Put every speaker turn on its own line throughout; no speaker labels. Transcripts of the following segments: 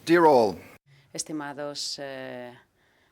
Dear all,
Estimados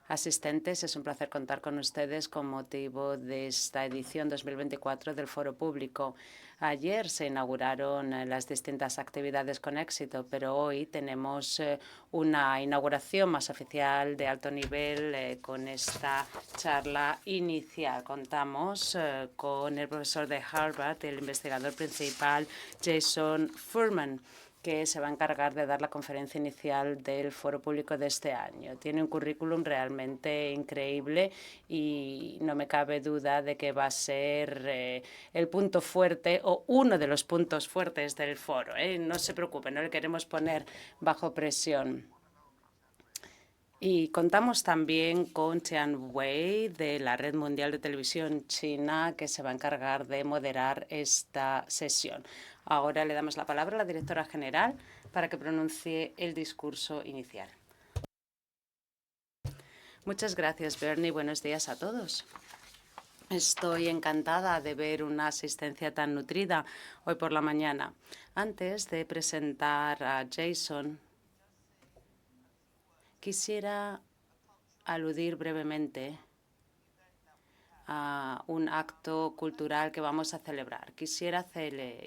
asistentes, es un placer contar con ustedes con motivo de esta edición 2024 del Foro Público. Ayer se inauguraron las distintas actividades con éxito, pero hoy tenemos una inauguración más oficial de alto nivel con esta charla inicial. Contamos con el profesor de Harvard, el investigador principal Jason Furman, que se va a encargar de dar la conferencia inicial del Foro Público de este año. Tiene un currículum realmente increíble y no me cabe duda de que va a ser el punto fuerte o uno de los puntos fuertes del foro. No se preocupen, no le queremos poner bajo presión. Y contamos también con Tian Wei de la Red Mundial de Televisión China, que se va a encargar de moderar esta sesión. Ahora le damos la palabra a la directora general para que pronuncie el discurso inicial. Muchas gracias, Bernie. Buenos días a todos. Estoy encantada de ver una asistencia tan nutrida hoy por la mañana. Antes de presentar a Jason, quisiera aludir brevemente a un acto cultural que vamos a celebrar. Quisiera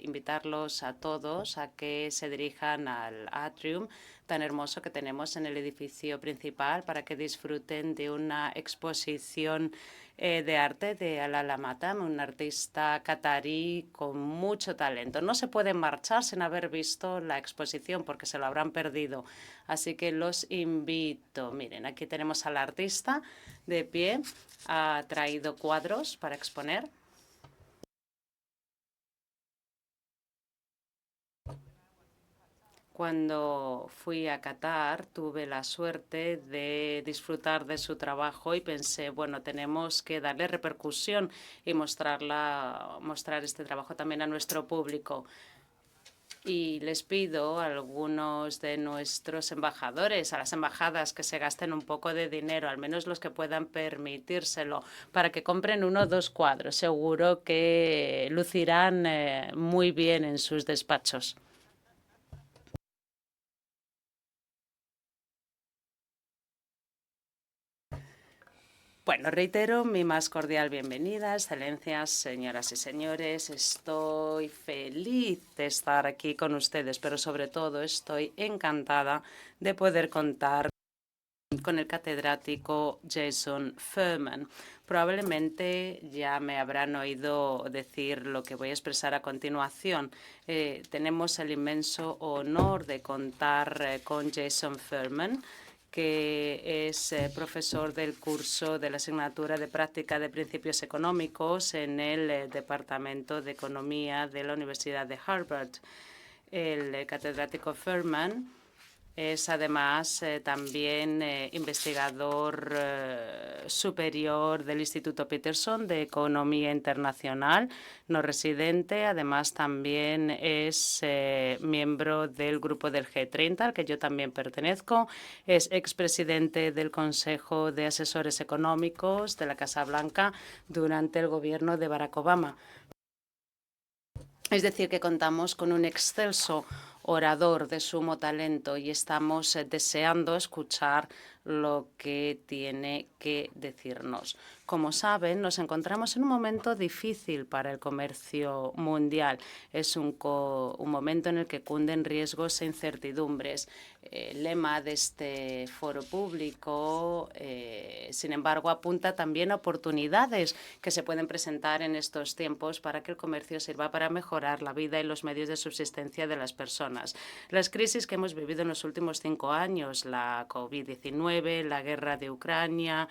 invitarlos a todos a que se dirijan al atrium tan hermoso que tenemos en el edificio principal para que disfruten de una exposición de arte de Alaa Matam, un artista catarí con mucho talento. No se pueden marchar sin haber visto la exposición porque se lo habrán perdido. Así que los invito. Miren, aquí tenemos al artista de pie. Ha traído cuadros para exponer. Cuando fui a Qatar tuve la suerte de disfrutar de su trabajo y pensé, bueno, tenemos que darle repercusión y mostrar este trabajo también a nuestro público. Y les pido a algunos de nuestros embajadores, a las embajadas, que se gasten un poco de dinero, al menos los que puedan permitírselo, para que compren 1 o 2 cuadros. Seguro que lucirán muy bien en sus despachos. Bueno, reitero mi más cordial bienvenida, excelencias, señoras y señores. Estoy feliz de estar aquí con ustedes, pero sobre todo estoy encantada de poder contar con el catedrático Jason Furman. Probablemente ya me habrán oído decir lo que voy a expresar a continuación. Tenemos el inmenso honor de contar con Jason Furman, que es profesor del curso de la asignatura de práctica de principios económicos en el Departamento de Economía de la Universidad de Harvard. El catedrático Furman es además también investigador superior del Instituto Peterson de Economía Internacional, no residente. Además, también es miembro del grupo del G30, al que yo también pertenezco. Es expresidente del Consejo de Asesores Económicos de la Casa Blanca durante el gobierno de Barack Obama. Es decir, que contamos con un excelso orador de sumo talento y estamos deseando escuchar lo que tiene que decirnos. Como saben, nos encontramos en un momento difícil para el comercio mundial. Es un momento en el que cunden riesgos e incertidumbres. El lema de este foro público, sin embargo, apunta también a oportunidades que se pueden presentar en estos tiempos para que el comercio sirva para mejorar la vida y los medios de subsistencia de las personas. Las crisis que hemos vivido en los últimos 5 años, la COVID-19, la guerra de Ucrania,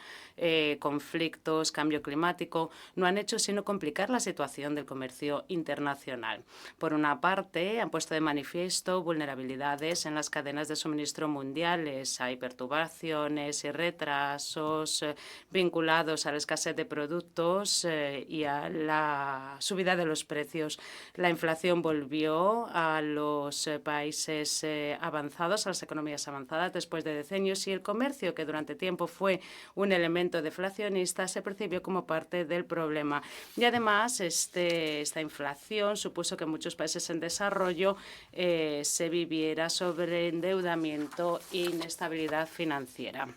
conflictos, cambio climático, no han hecho sino complicar la situación del comercio internacional. Por una parte, han puesto de manifiesto vulnerabilidades en las cadenas de suministro mundiales. Hay perturbaciones y retrasos vinculados a la escasez de productos y a la subida de los precios. La inflación volvió a los países avanzados, a las economías avanzadas, después de decenios, y el comercio comercio, que durante tiempo fue un elemento deflacionista, se percibió como parte del problema. Y además, esta inflación supuso que en muchos países en desarrollo se viviera sobreendeudamiento e inestabilidad financiera.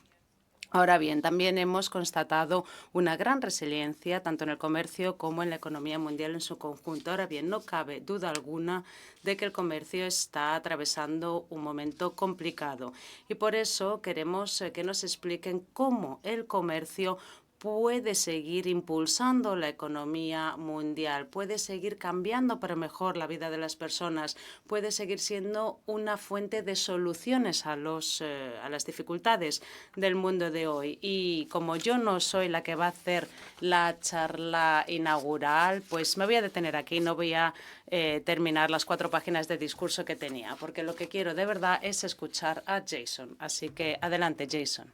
Ahora bien, también hemos constatado una gran resiliencia tanto en el comercio como en la economía mundial en su conjunto. Ahora bien, no cabe duda alguna de que el comercio está atravesando un momento complicado y por eso queremos que nos expliquen cómo el comercio puede seguir impulsando la economía mundial, puede seguir cambiando para mejor la vida de las personas, puede seguir siendo una fuente de soluciones a las dificultades del mundo de hoy. Y como yo no soy la que va a hacer la charla inaugural, pues me voy a detener aquí, no voy a terminar las 4 páginas de discurso que tenía, porque lo que quiero de verdad es escuchar a Jason. Así que adelante, Jason.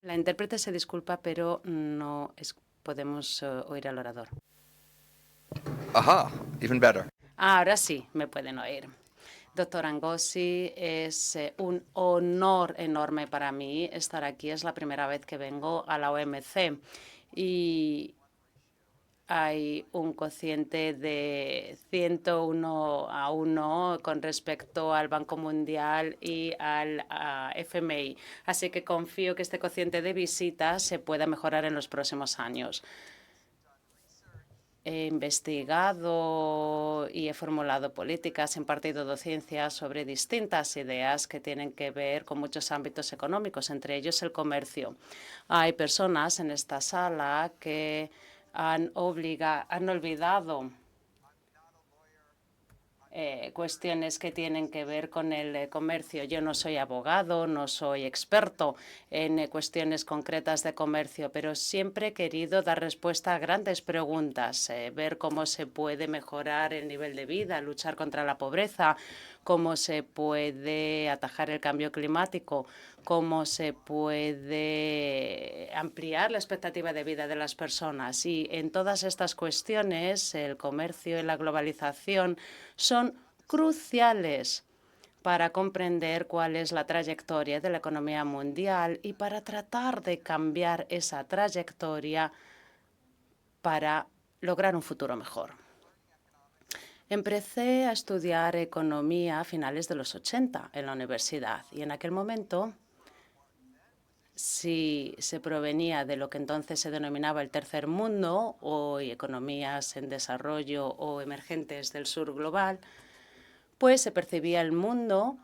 La intérprete se disculpa, pero no podemos oír al orador.
Aha, even better.
Ahora sí, me pueden oír. Doctor Angosi, es un honor enorme para mí estar aquí. Es la primera vez que vengo a la OMC y hay un cociente de 101 con respecto al Banco Mundial y al FMI. Así que confío que este cociente de visitas se pueda mejorar en los próximos años. He investigado y he formulado políticas, he impartido docencia sobre distintas ideas que tienen que ver con muchos ámbitos económicos, entre ellos el comercio. Hay personas en esta sala que han olvidado cuestiones que tienen que ver con el comercio. Yo no soy abogado, no soy experto en cuestiones concretas de comercio, pero siempre he querido dar respuesta a grandes preguntas, ver cómo se puede mejorar el nivel de vida, luchar contra la pobreza, cómo se puede atajar el cambio climático, cómo se puede ampliar la expectativa de vida de las personas. Y en todas estas cuestiones, el comercio y la globalización son cruciales para comprender cuál es la trayectoria de la economía mundial y para tratar de cambiar esa trayectoria para lograr un futuro mejor. Empecé a estudiar economía a finales de los 80 en la universidad y en aquel momento, si se provenía de lo que entonces se denominaba el tercer mundo o economías en desarrollo o emergentes del sur global, pues se percibía el mundo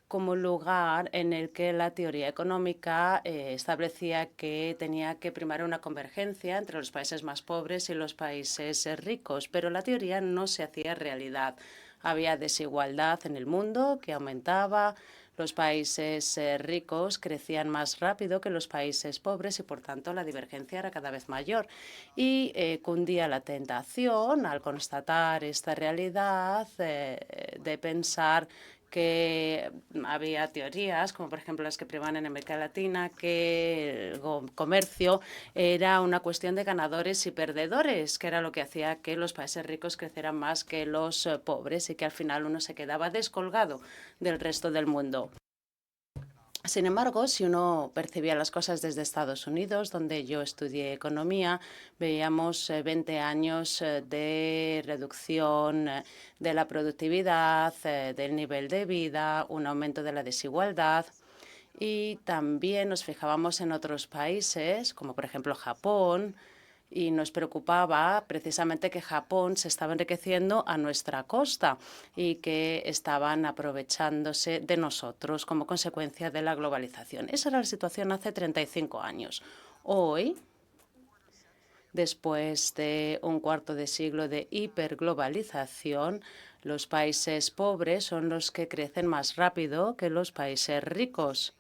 como un lugar en el que la teoría económica establecía que tenía que primar una convergencia entre los países más pobres y los países ricos, pero la teoría no se hacía realidad. Había desigualdad en el mundo que aumentaba, los países ricos crecían más rápido que los países pobres y, por tanto, la divergencia era cada vez mayor. Y cundía la tentación, al constatar esta realidad, de pensar que había teorías, como por ejemplo las que priman en América Latina, que el comercio era una cuestión de ganadores y perdedores, que era lo que hacía que los países ricos crecieran más que los pobres y que al final uno se quedaba descolgado del resto del mundo. Sin embargo, si uno percibía las cosas desde Estados Unidos, donde yo estudié economía, veíamos 20 años de reducción de la productividad, del nivel de vida, un aumento de la desigualdad. Y también nos fijábamos en otros países, como por ejemplo Japón, y nos preocupaba precisamente que Japón se estaba enriqueciendo a nuestra costa y que estaban aprovechándose de nosotros como consecuencia de la globalización. Esa era la situación hace 35 años. Hoy, después de un cuarto de siglo de hiperglobalización, los países pobres son los que crecen más rápido que los países ricos.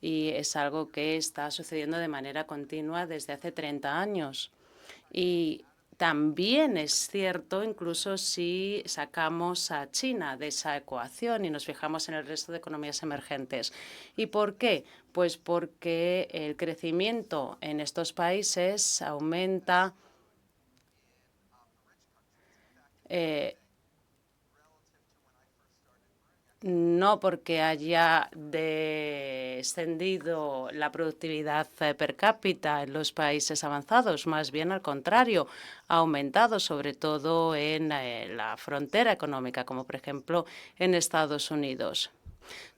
Y es algo que está sucediendo de manera continua desde hace 30 años. Y también es cierto, incluso si sacamos a China de esa ecuación y nos fijamos en el resto de economías emergentes. ¿Y por qué? Pues porque el crecimiento en estos países aumenta no porque haya descendido la productividad per cápita en los países avanzados, más bien al contrario, ha aumentado sobre todo en la frontera económica, como por ejemplo en Estados Unidos.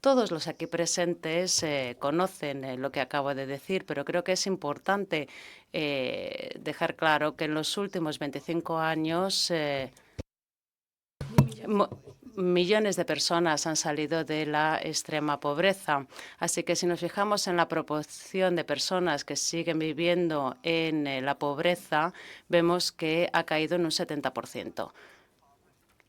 Todos los aquí presentes conocen lo que acabo de decir, pero creo que es importante dejar claro que en los últimos 25 años millones de personas han salido de la extrema pobreza. Así que si nos fijamos en la proporción de personas que siguen viviendo en la pobreza, vemos que ha caído en un 70%.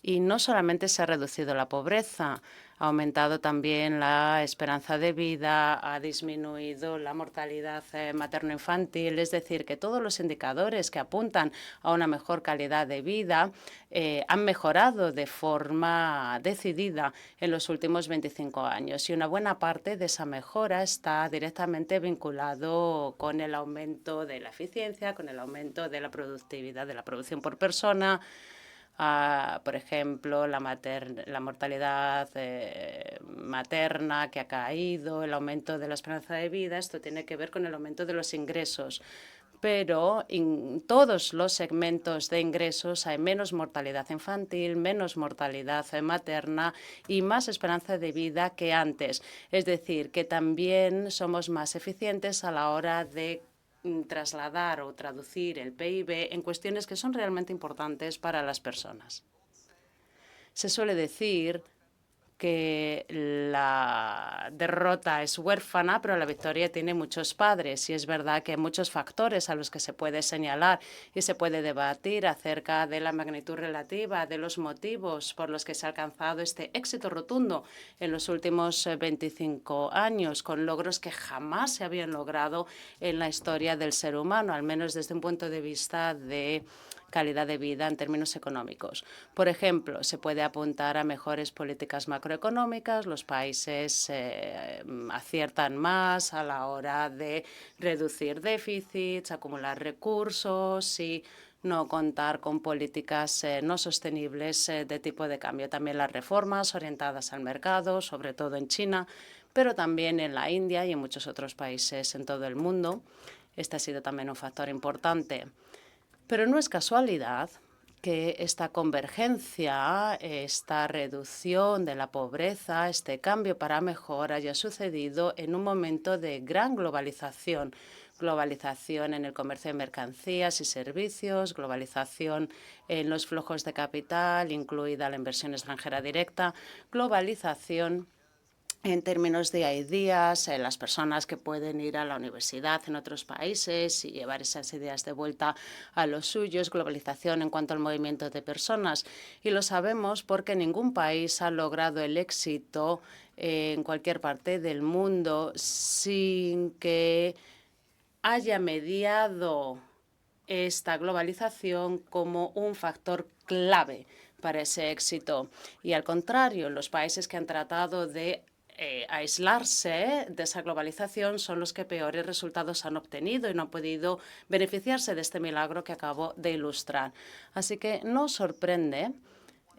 Y no solamente se ha reducido la pobreza, ha aumentado también la esperanza de vida, ha disminuido la mortalidad materno-infantil, es decir, que todos los indicadores que apuntan a una mejor calidad de vida han mejorado de forma decidida en los últimos 25 años. Y una buena parte de esa mejora está directamente vinculado con el aumento de la eficiencia, con el aumento de la productividad de la producción por persona, por ejemplo, la mortalidad materna que ha caído, el aumento de la esperanza de vida. Esto tiene que ver con el aumento de los ingresos. Pero en todos los segmentos de ingresos hay menos mortalidad infantil, menos mortalidad materna y más esperanza de vida que antes. Es decir, que también somos más eficientes a la hora de trasladar o traducir el PIB en cuestiones que son realmente importantes para las personas. Se suele decir que la derrota es huérfana, pero la victoria tiene muchos padres. Y es verdad que hay muchos factores a los que se puede señalar y se puede debatir acerca de la magnitud relativa, de los motivos por los que se ha alcanzado este éxito rotundo en los últimos 25 años, con logros que jamás se habían logrado en la historia del ser humano, al menos desde un punto de vista de calidad de vida en términos económicos. Por ejemplo, se puede apuntar a mejores políticas macroeconómicas. Los países aciertan más a la hora de reducir déficits, acumular recursos y no contar con políticas no sostenibles de tipo de cambio. También las reformas orientadas al mercado, sobre todo en China, pero también en la India y en muchos otros países en todo el mundo. Este ha sido también un factor importante. Pero no es casualidad que esta convergencia, esta reducción de la pobreza, este cambio para mejor haya sucedido en un momento de gran globalización. Globalización en el comercio de mercancías y servicios, globalización en los flujos de capital, incluida la inversión extranjera directa, globalización en términos de ideas, las personas que pueden ir a la universidad en otros países y llevar esas ideas de vuelta a los suyos, globalización en cuanto al movimiento de personas. Y lo sabemos porque ningún país ha logrado el éxito en cualquier parte del mundo sin que haya mediado esta globalización como un factor clave para ese éxito. Y al contrario, los países que han tratado de aislarse de esa globalización son los que peores resultados han obtenido y no han podido beneficiarse de este milagro que acabo de ilustrar. Así que no sorprende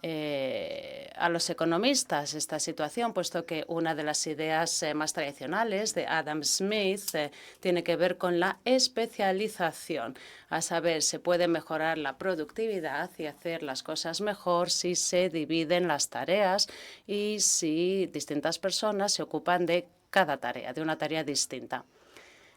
a los economistas esta situación, puesto que una de las ideas más tradicionales de Adam Smith tiene que ver con la especialización. A saber, se puede mejorar la productividad y hacer las cosas mejor si se dividen las tareas y si distintas personas se ocupan de cada tarea, de una tarea distinta.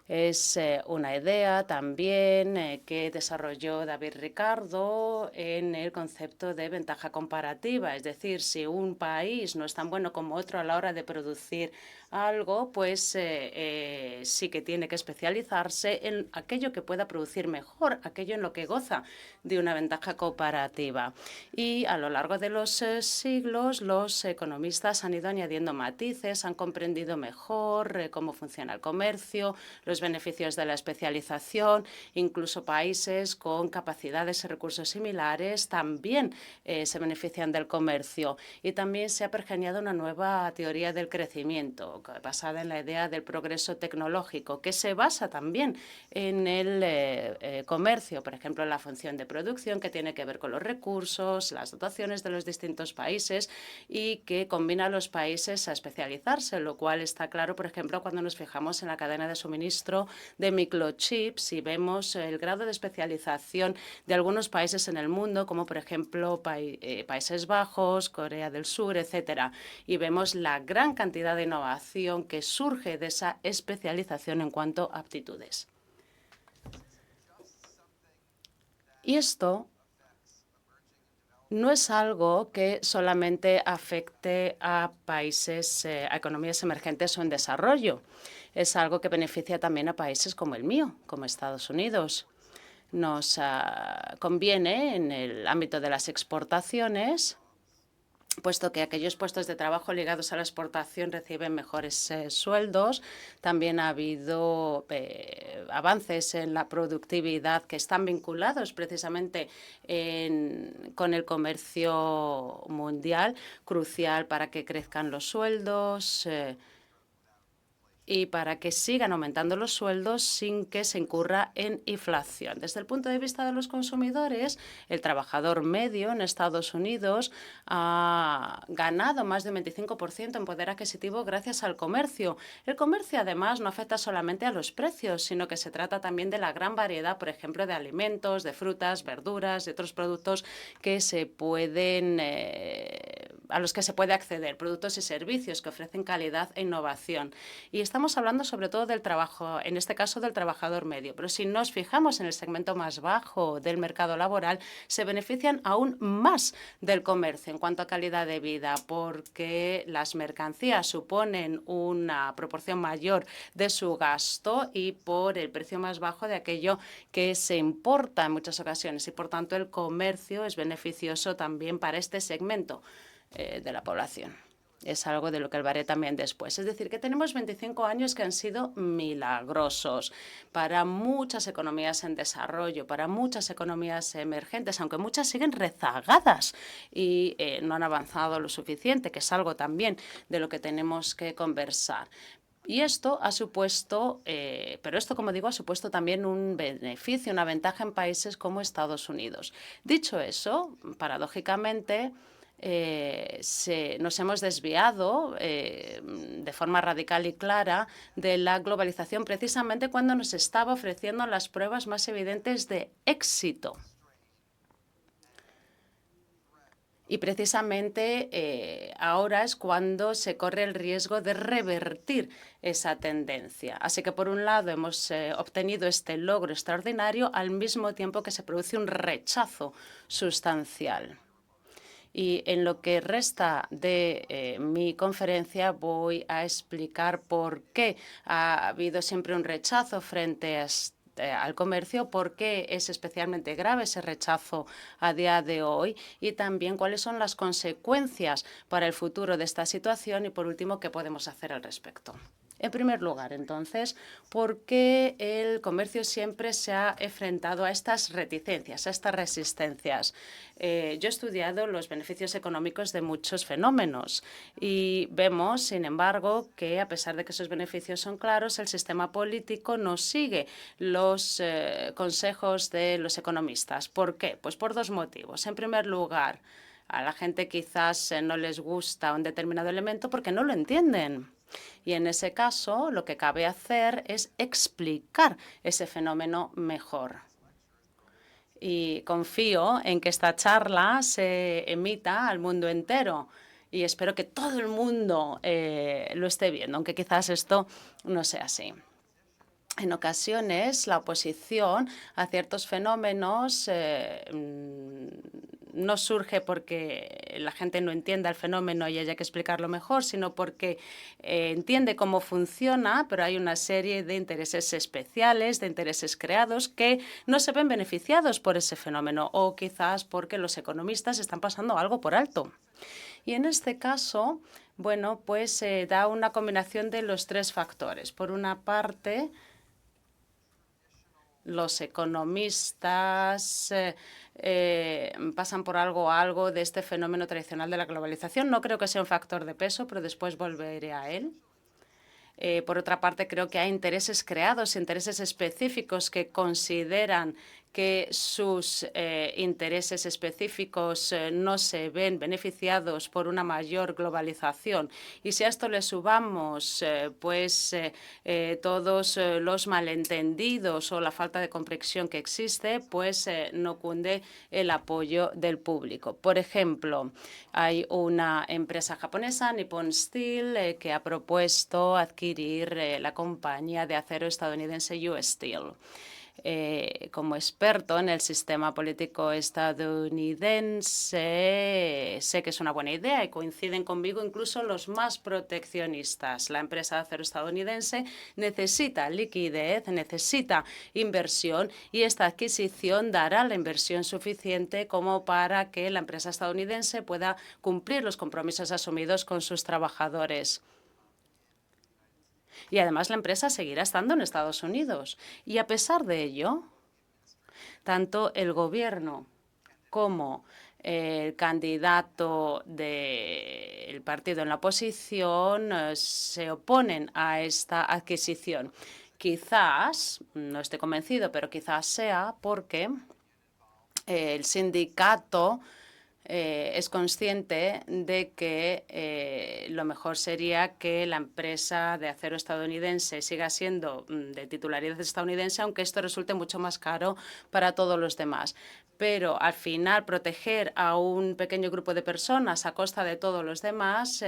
Es una idea también que desarrolló David Ricardo en el concepto de ventaja comparativa. Es decir, si un país no es tan bueno como otro a la hora de producir algo, pues sí que tiene que especializarse en aquello que pueda producir mejor, aquello en lo que goza de una ventaja comparativa. Y a lo largo de los siglos, los economistas han ido añadiendo matices, han comprendido mejor cómo funciona el comercio, los beneficios de la especialización. Incluso países con capacidades y recursos similares también se benefician del comercio. Y también se ha pergeñado una nueva teoría del crecimiento basada en la idea del progreso tecnológico, que se basa también en el comercio, por ejemplo, en la función de producción, que tiene que ver con los recursos, las dotaciones de los distintos países y que combina a los países a especializarse, lo cual está claro, por ejemplo, cuando nos fijamos en la cadena de suministro de microchips y vemos el grado de especialización de algunos países en el mundo, como por ejemplo Países Bajos, Corea del Sur, etcétera. Y vemos la gran cantidad de innovación que surge de esa especialización en cuanto a aptitudes. Y esto no es algo que solamente afecte a países, a economías emergentes o en desarrollo. Es algo que beneficia también a países como el mío, como Estados Unidos. Nos conviene en el ámbito de las exportaciones, puesto que aquellos puestos de trabajo ligados a la exportación reciben mejores sueldos. También ha habido avances en la productividad que están vinculados precisamente con el comercio mundial, crucial para que crezcan los sueldos y para que sigan aumentando los sueldos sin que se incurra en inflación. Desde el punto de vista de los consumidores, el trabajador medio en Estados Unidos ha ganado más de un 25% en poder adquisitivo gracias al comercio. El comercio, además, no afecta solamente a los precios, sino que se trata también de la gran variedad, por ejemplo, de alimentos, de frutas, verduras, de otros productos que se pueden a los que se puede acceder, productos y servicios que ofrecen calidad e innovación. Y estamos hablando sobre todo del trabajo, en este caso del trabajador medio, pero si nos fijamos en el segmento más bajo del mercado laboral, se benefician aún más del comercio en cuanto a calidad de vida, porque las mercancías suponen una proporción mayor de su gasto y por el precio más bajo de aquello que se importa en muchas ocasiones. Y por tanto el comercio es beneficioso también para este segmento de la población. Es algo de lo que hablaré también después. Es decir, que tenemos 25 años que han sido milagrosos para muchas economías en desarrollo, para muchas economías emergentes, aunque muchas siguen rezagadas y no han avanzado lo suficiente, que es algo también de lo que tenemos que conversar. Y esto ha supuesto, pero esto, como digo, ha supuesto también un beneficio, una ventaja en países como Estados Unidos. Dicho eso, paradójicamente, nos hemos desviado de forma radical y clara de la globalización precisamente cuando nos estaba ofreciendo las pruebas más evidentes de éxito. Y precisamente ahora es cuando se corre el riesgo de revertir esa tendencia. Así que, por un lado, hemos obtenido este logro extraordinario al mismo tiempo que se produce un rechazo sustancial. Y en lo que resta de mi conferencia voy a explicar por qué ha habido siempre un rechazo frente al comercio, por qué es especialmente grave ese rechazo a día de hoy y también cuáles son las consecuencias para el futuro de esta situación y, por último, qué podemos hacer al respecto. En primer lugar, entonces, ¿por qué el comercio siempre se ha enfrentado a estas reticencias, a estas resistencias? Yo he estudiado los beneficios económicos de muchos fenómenos y vemos, sin embargo, que a pesar de que esos beneficios son claros, el sistema político no sigue los consejos de los economistas. ¿Por qué? Pues por dos motivos. En primer lugar, a la gente quizás no les gusta un determinado elemento porque no lo entienden. Y en ese caso, lo que cabe hacer es explicar ese fenómeno mejor. Y confío en que esta charla se emita al mundo entero. Y espero que todo el mundo lo esté viendo, aunque quizás esto no sea así. En ocasiones, la oposición a ciertos fenómenos no surge porque la gente no entienda el fenómeno y haya que explicarlo mejor, sino porque entiende cómo funciona, pero hay una serie de intereses especiales, de intereses creados que no se ven beneficiados por ese fenómeno o quizás porque los economistas están pasando algo por alto. Y en este caso, bueno, pues se da una combinación de los tres factores. Por una parte, los economistas pasan por algo de este fenómeno tradicional de la globalización. No creo que sea un factor de peso, pero después volveré a él. Por otra parte, creo que hay intereses creados, intereses específicos que consideran que sus intereses específicos no se ven beneficiados por una mayor globalización. Y si a esto le subamos todos los malentendidos o la falta de comprensión que existe, pues no cunde el apoyo del público. Por ejemplo, hay una empresa japonesa, Nippon Steel, que ha propuesto adquirir la compañía de acero estadounidense US Steel. Como experto en el sistema político estadounidense, sé que es una buena idea y coinciden conmigo incluso los más proteccionistas. La empresa de acero estadounidense necesita liquidez, necesita inversión y esta adquisición dará la inversión suficiente como para que la empresa estadounidense pueda cumplir los compromisos asumidos con sus trabajadores. Y además la empresa seguirá estando en Estados Unidos. Y a pesar de ello, tanto el gobierno como el candidato del partido en la oposición se oponen a esta adquisición. Quizás, no estoy convencido, pero quizás sea porque el sindicato es consciente de que lo mejor sería que la empresa de acero estadounidense siga siendo de titularidad estadounidense, aunque esto resulte mucho más caro para todos los demás. Pero al final proteger a un pequeño grupo de personas a costa de todos los demás,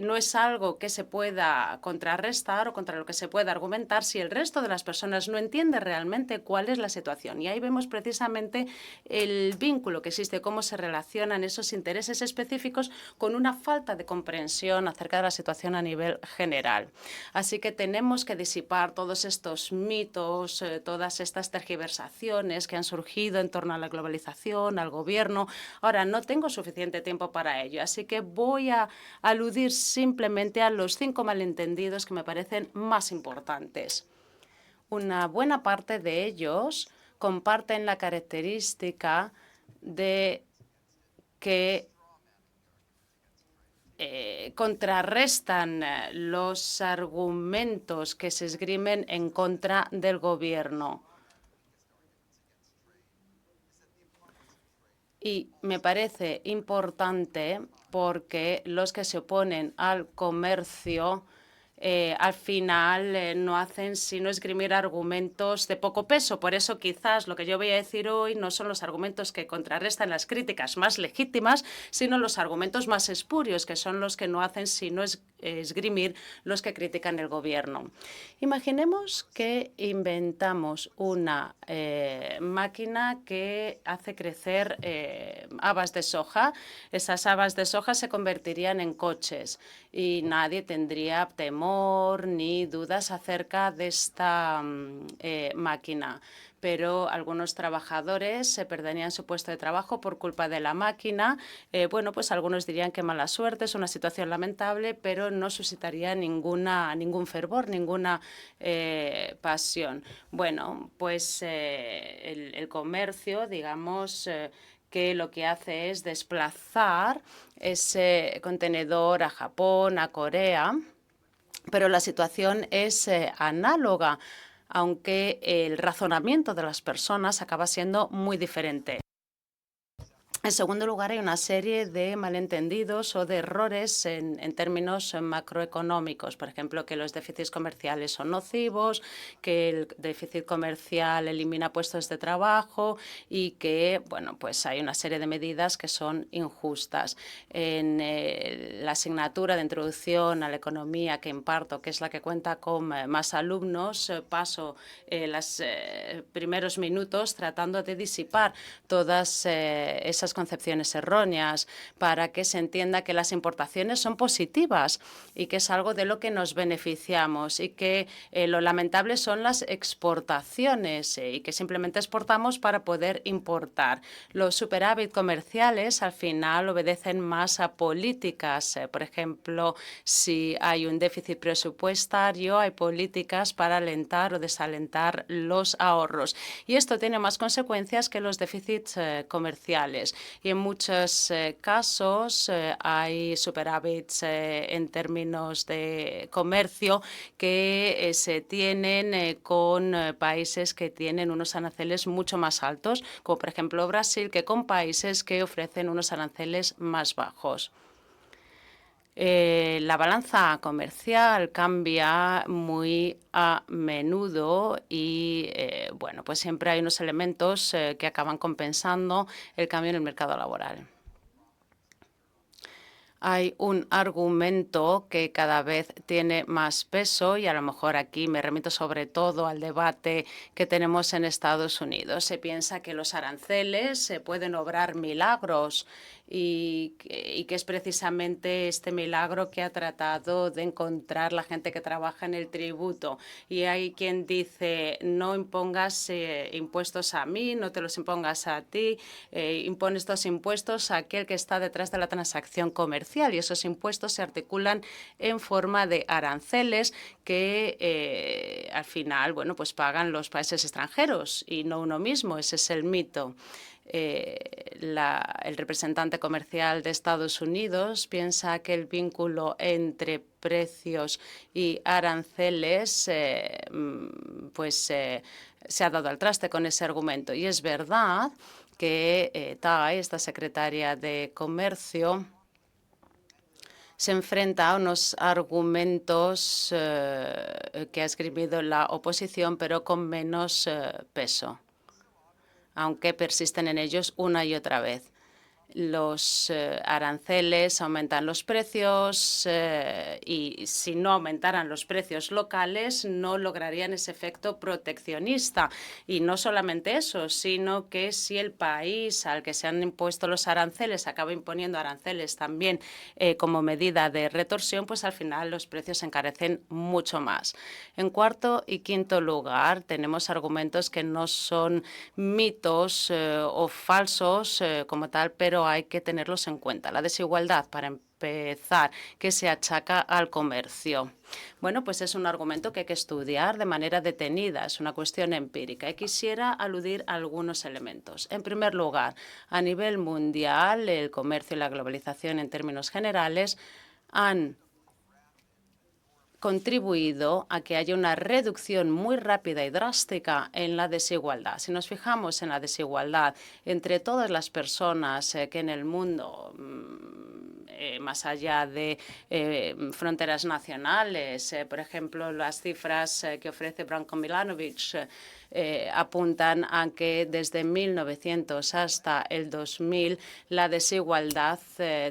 no es algo que se pueda contrarrestar o contra lo que se pueda argumentar si el resto de las personas no entiende realmente cuál es la situación. Y ahí vemos precisamente el vínculo que existe, cómo se relacionan esos intereses específicos con una falta de comprensión acerca de la situación a nivel general. Así que tenemos que disipar todos estos mitos, todas estas tergiversaciones que han surgido en torno a la globalización, al gobierno. Ahora, no tengo suficiente tiempo para ello, así que voy a aludir simplemente a los 5 malentendidos que me parecen más importantes. Una buena parte de ellos comparten la característica de que contrarrestan los argumentos que se esgrimen en contra del gobierno. Y me parece importante porque los que se oponen al comercio al final no hacen sino esgrimir argumentos de poco peso. Por eso quizás lo que yo voy a decir hoy no son los argumentos que contrarrestan las críticas más legítimas, sino los argumentos más espurios, que son los que no hacen sino esgrimir los que critican el gobierno. Imaginemos que inventamos una máquina que hace crecer habas de soja. Esas habas de soja se convertirían en coches y nadie tendría temor ni dudas acerca de esta máquina. Pero algunos trabajadores se perderían su puesto de trabajo por culpa de la máquina. Pues algunos dirían que mala suerte, es una situación lamentable, pero no suscitaría ningún fervor, ninguna pasión. Bueno, pues el comercio, digamos, que lo que hace es desplazar ese contenedor a Japón, a Corea, pero la situación es análoga, aunque el razonamiento de las personas acaba siendo muy diferente. En segundo lugar, hay una serie de malentendidos o de errores en términos macroeconómicos. Por ejemplo, que los déficits comerciales son nocivos, que el déficit comercial elimina puestos de trabajo y que, pues hay una serie de medidas que son injustas. En la asignatura de introducción a la economía que imparto, que es la que cuenta con más alumnos, paso los primeros minutos tratando de disipar todas esas concepciones erróneas para que se entienda que las importaciones son positivas y que es algo de lo que nos beneficiamos y que lo lamentable son las exportaciones y que simplemente exportamos para poder importar. Los superávit comerciales al final obedecen más a políticas Por ejemplo, si hay un déficit presupuestario, hay políticas para alentar o desalentar los ahorros. Y esto tiene más consecuencias que los déficits comerciales. Y en muchos casos hay superávits en términos de comercio que se tienen con países que tienen unos aranceles mucho más altos, como por ejemplo Brasil, que con países que ofrecen unos aranceles más bajos. La balanza comercial cambia muy a menudo y, bueno, pues siempre hay unos elementos que acaban compensando el cambio en el mercado laboral. Hay un argumento que cada vez tiene más peso y a lo mejor aquí me remito sobre todo al debate que tenemos en Estados Unidos. Se piensa que los aranceles se pueden obrar milagros y que es precisamente este milagro que ha tratado de encontrar la gente que trabaja en el tributo. Y hay quien dice, no impongas impuestos a mí, no te los impongas a ti, impone estos impuestos a aquel que está detrás de la transacción comercial. Y esos impuestos se articulan en forma de aranceles que al final, bueno, pues pagan los países extranjeros y no uno mismo. Ese es el mito. El representante comercial de Estados Unidos piensa que el vínculo entre precios y aranceles se ha dado al traste con ese argumento. Y es verdad que Tai, esta secretaria de Comercio, se enfrenta a unos argumentos que ha esgrimido la oposición, pero con menos peso, aunque persisten en ellos una y otra vez. Los aranceles aumentan los precios y si no aumentaran los precios locales no lograrían ese efecto proteccionista. Y no solamente eso, sino que si el país al que se han impuesto los aranceles acaba imponiendo aranceles también como medida de retorsión, pues al final los precios se encarecen mucho más. En cuarto y quinto lugar, tenemos argumentos que no son mitos o falsos como tal, pero hay que tenerlos en cuenta. La desigualdad, para empezar, que se achaca al comercio. Bueno, pues es un argumento que hay que estudiar de manera detenida, es una cuestión empírica. Y quisiera aludir a algunos elementos. En primer lugar, a nivel mundial, el comercio y la globalización en términos generales han contribuido a que haya una reducción muy rápida y drástica en la desigualdad. Si nos fijamos en la desigualdad entre todas las personas que en el mundo, más allá de fronteras nacionales, por ejemplo, las cifras que ofrece Branko Milanovic apuntan a que desde 1900 hasta el 2000 la desigualdad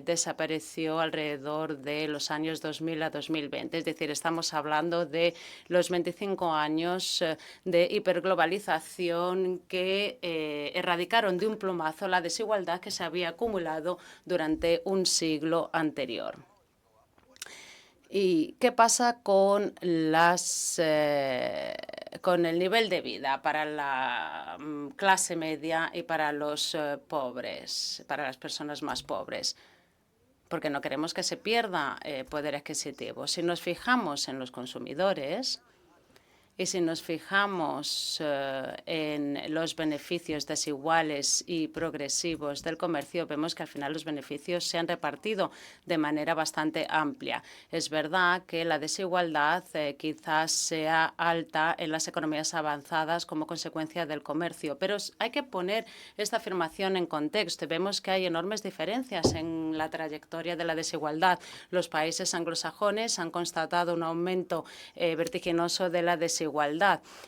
desapareció alrededor de los años 2000 a 2020. Es decir, estamos hablando de los 25 años de hiperglobalización que erradicaron de un plumazo la desigualdad que se había acumulado durante un siglo anterior. ¿Y qué pasa con con el nivel de vida para la clase media y para los pobres, para las personas más pobres? Porque no queremos que se pierda poder adquisitivo. Si nos fijamos en los consumidores y si nos fijamos en los beneficios desiguales y progresivos del comercio, vemos que al final los beneficios se han repartido de manera bastante amplia. Es verdad que la desigualdad quizás sea alta en las economías avanzadas como consecuencia del comercio, pero hay que poner esta afirmación en contexto. Vemos que hay enormes diferencias en la trayectoria de la desigualdad. Los países anglosajones han constatado un aumento vertiginoso de la desigualdad.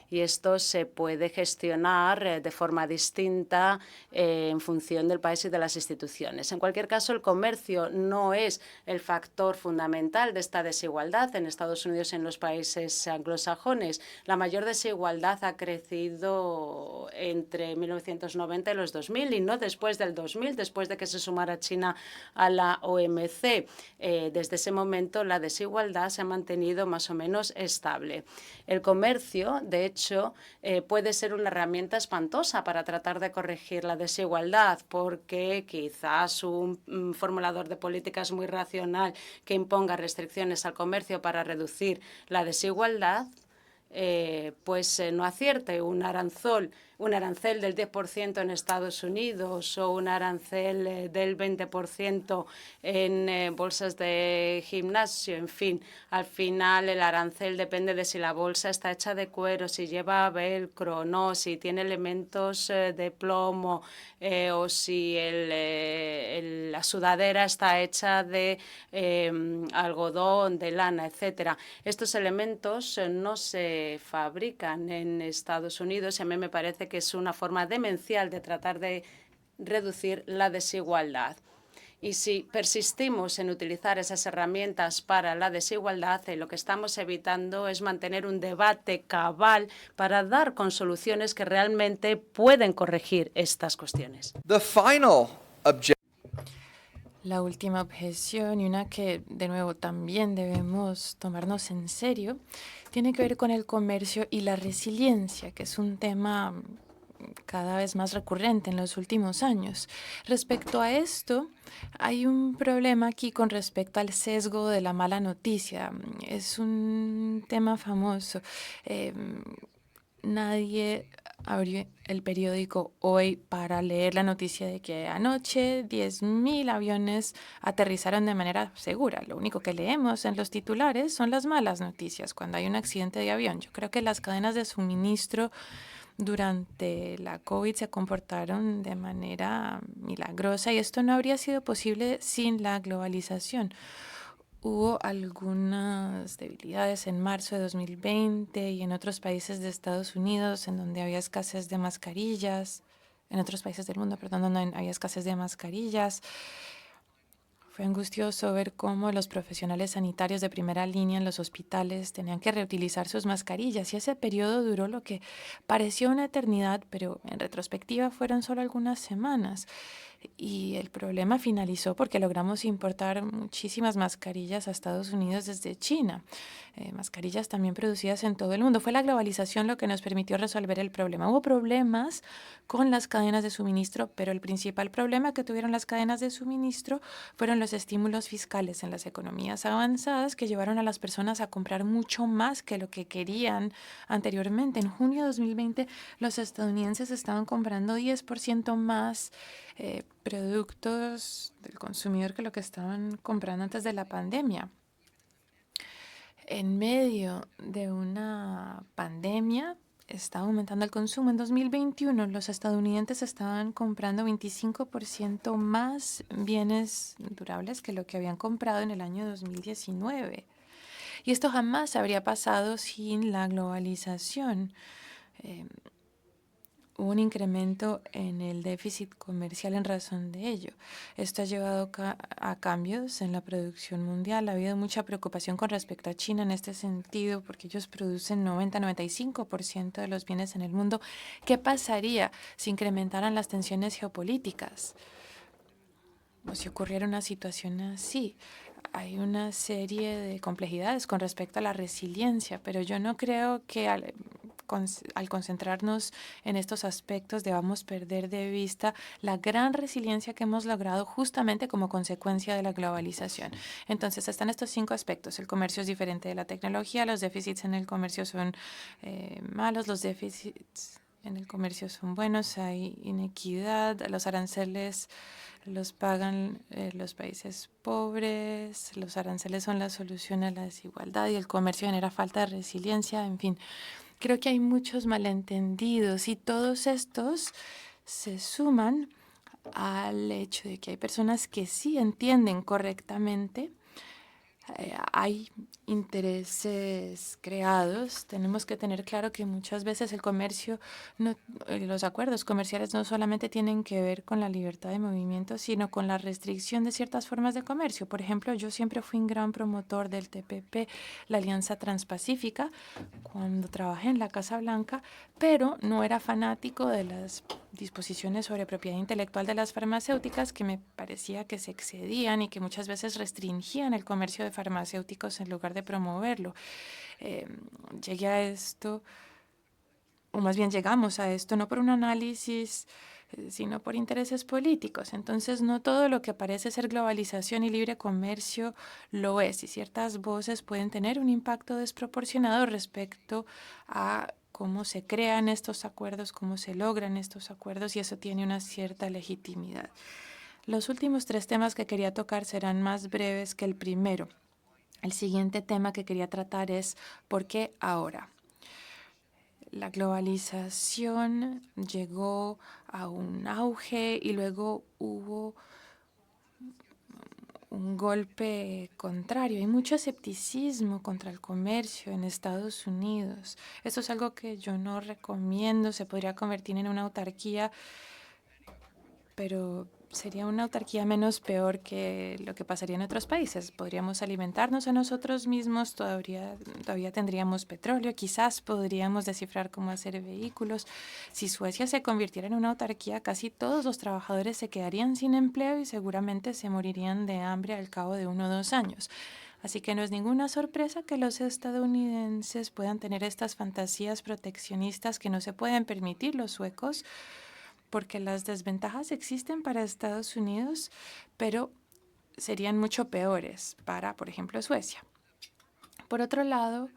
Y esto se puede gestionar de forma distinta en función del país y de las instituciones. En cualquier caso, el comercio no es el factor fundamental de esta desigualdad. En Estados Unidos y en los países anglosajones, la mayor desigualdad ha crecido entre 1990 y los 2000 y no después del 2000, después de que se sumara China a la OMC. Desde ese momento, la desigualdad se ha mantenido más o menos estable. El comercio comercio, de hecho, puede ser una herramienta espantosa para tratar de corregir la desigualdad, porque quizás un formulador de políticas muy racional que imponga restricciones al comercio para reducir la desigualdad, pues no acierte. Un arancel del 10% en Estados Unidos o un arancel del 20% en bolsas de gimnasio, en fin, al final el arancel depende de si la bolsa está hecha de cuero, si lleva velcro, no, si tiene elementos de plomo o si la sudadera está hecha de algodón, de lana, etcétera. Estos elementos no se fabrican en Estados Unidos y a mí me parece que es una forma demencial de tratar de reducir la desigualdad. Y si persistimos en utilizar esas herramientas para la desigualdad, lo que estamos evitando es mantener un debate cabal para dar con soluciones que realmente pueden corregir estas cuestiones.
The final objection.
La última objeción, y una que de nuevo también debemos tomarnos en serio, tiene que ver con el comercio y la resiliencia, que es un tema cada vez más recurrente en los últimos años. Respecto a esto, hay un problema aquí con respecto al sesgo de la mala noticia. Es un tema famoso. Nadie abrió el periódico hoy para leer la noticia de que anoche 10.000 aviones aterrizaron de manera segura. Lo único que leemos en los titulares son las malas noticias cuando hay un accidente de avión. Yo creo que las cadenas de suministro durante la COVID se comportaron de manera milagrosa y esto no habría sido posible sin la globalización. Hubo algunas debilidades en marzo de 2020 y en otros países de Estados Unidos en donde había escasez de mascarillas, en otros países del mundo, perdón, donde había escasez de mascarillas. Fue angustioso ver cómo los profesionales sanitarios de primera línea en los hospitales tenían que reutilizar sus mascarillas y ese periodo duró lo que pareció una eternidad, pero en retrospectiva fueron solo algunas semanas. Y el problema finalizó porque logramos importar muchísimas mascarillas a Estados Unidos desde China, mascarillas también producidas en todo el mundo. Fue la globalización lo que nos permitió resolver el problema. Hubo problemas con las cadenas de suministro, pero el principal problema que tuvieron las cadenas de suministro fueron los estímulos fiscales en las economías avanzadas que llevaron a las personas a comprar mucho más que lo que querían anteriormente. En junio de 2020, los estadounidenses estaban comprando 10% más productos del consumidor que lo que estaban comprando antes de la pandemia. En medio de una pandemia está aumentando el consumo. En 2021 los estadounidenses estaban comprando 25% más bienes durables que lo que habían comprado en el año 2019. Y esto jamás habría pasado sin la globalización. Hubo un incremento en el déficit comercial en razón de ello. Esto ha llevado a cambios en la producción mundial. Ha habido mucha preocupación con respecto a China en este sentido, porque ellos producen 90-95% de los bienes en el mundo. ¿Qué pasaría si incrementaran las tensiones geopolíticas? O si ocurriera una situación así. Hay una serie de complejidades con respecto a la resiliencia, pero yo no creo que al concentrarnos en estos aspectos debamos perder de vista la gran resiliencia que hemos logrado justamente como consecuencia de la globalización. Entonces están estos 5 aspectos. El comercio es diferente de la tecnología, los déficits en el comercio son malos, los déficits en el comercio son buenos, hay inequidad, los aranceles los pagan los países pobres, los aranceles son la solución a la desigualdad y el comercio genera falta de resiliencia, en fin. Creo que hay muchos malentendidos y todos estos se suman al hecho de que hay personas que sí entienden correctamente. Hay intereses creados. Tenemos que tener claro que muchas veces el comercio, los acuerdos comerciales no solamente tienen que ver con la libertad de movimiento, sino con la restricción de ciertas formas de comercio. Por ejemplo, yo siempre fui un gran promotor del TPP, la Alianza Transpacífica, cuando trabajé en la Casa Blanca, pero no era fanático de las disposiciones sobre propiedad intelectual de las farmacéuticas que me parecía que se excedían y que muchas veces restringían el comercio de farmacéuticos en lugar de promoverlo. Eh, Llegué a esto, o más bien llegamos a esto, no por un análisis, sino por intereses políticos. Entonces, no todo lo que parece ser globalización y libre comercio lo es, y ciertas voces pueden tener un impacto desproporcionado respecto a cómo se crean estos acuerdos, cómo se logran estos acuerdos, y eso tiene una cierta legitimidad. Los últimos 3 temas que quería tocar serán más breves que el primero. El siguiente tema que quería tratar es ¿por qué ahora? La globalización llegó a un auge y luego hubo un golpe contrario. Hay mucho escepticismo contra el comercio en Estados Unidos. Esto es algo que yo no recomiendo. Se podría convertir en una autarquía, pero sería una autarquía menos peor que lo que pasaría en otros países. Podríamos alimentarnos a nosotros mismos, todavía tendríamos petróleo, quizás podríamos descifrar cómo hacer vehículos. Si Suecia se convirtiera en una autarquía, casi todos los trabajadores se quedarían sin empleo y seguramente se morirían de hambre al cabo de 1 o 2 años. Así que no es ninguna sorpresa que los estadounidenses puedan tener estas fantasías proteccionistas que no se pueden permitir los suecos, porque las desventajas existen para Estados Unidos, pero serían mucho peores para, por ejemplo, Suecia. Por otro lado,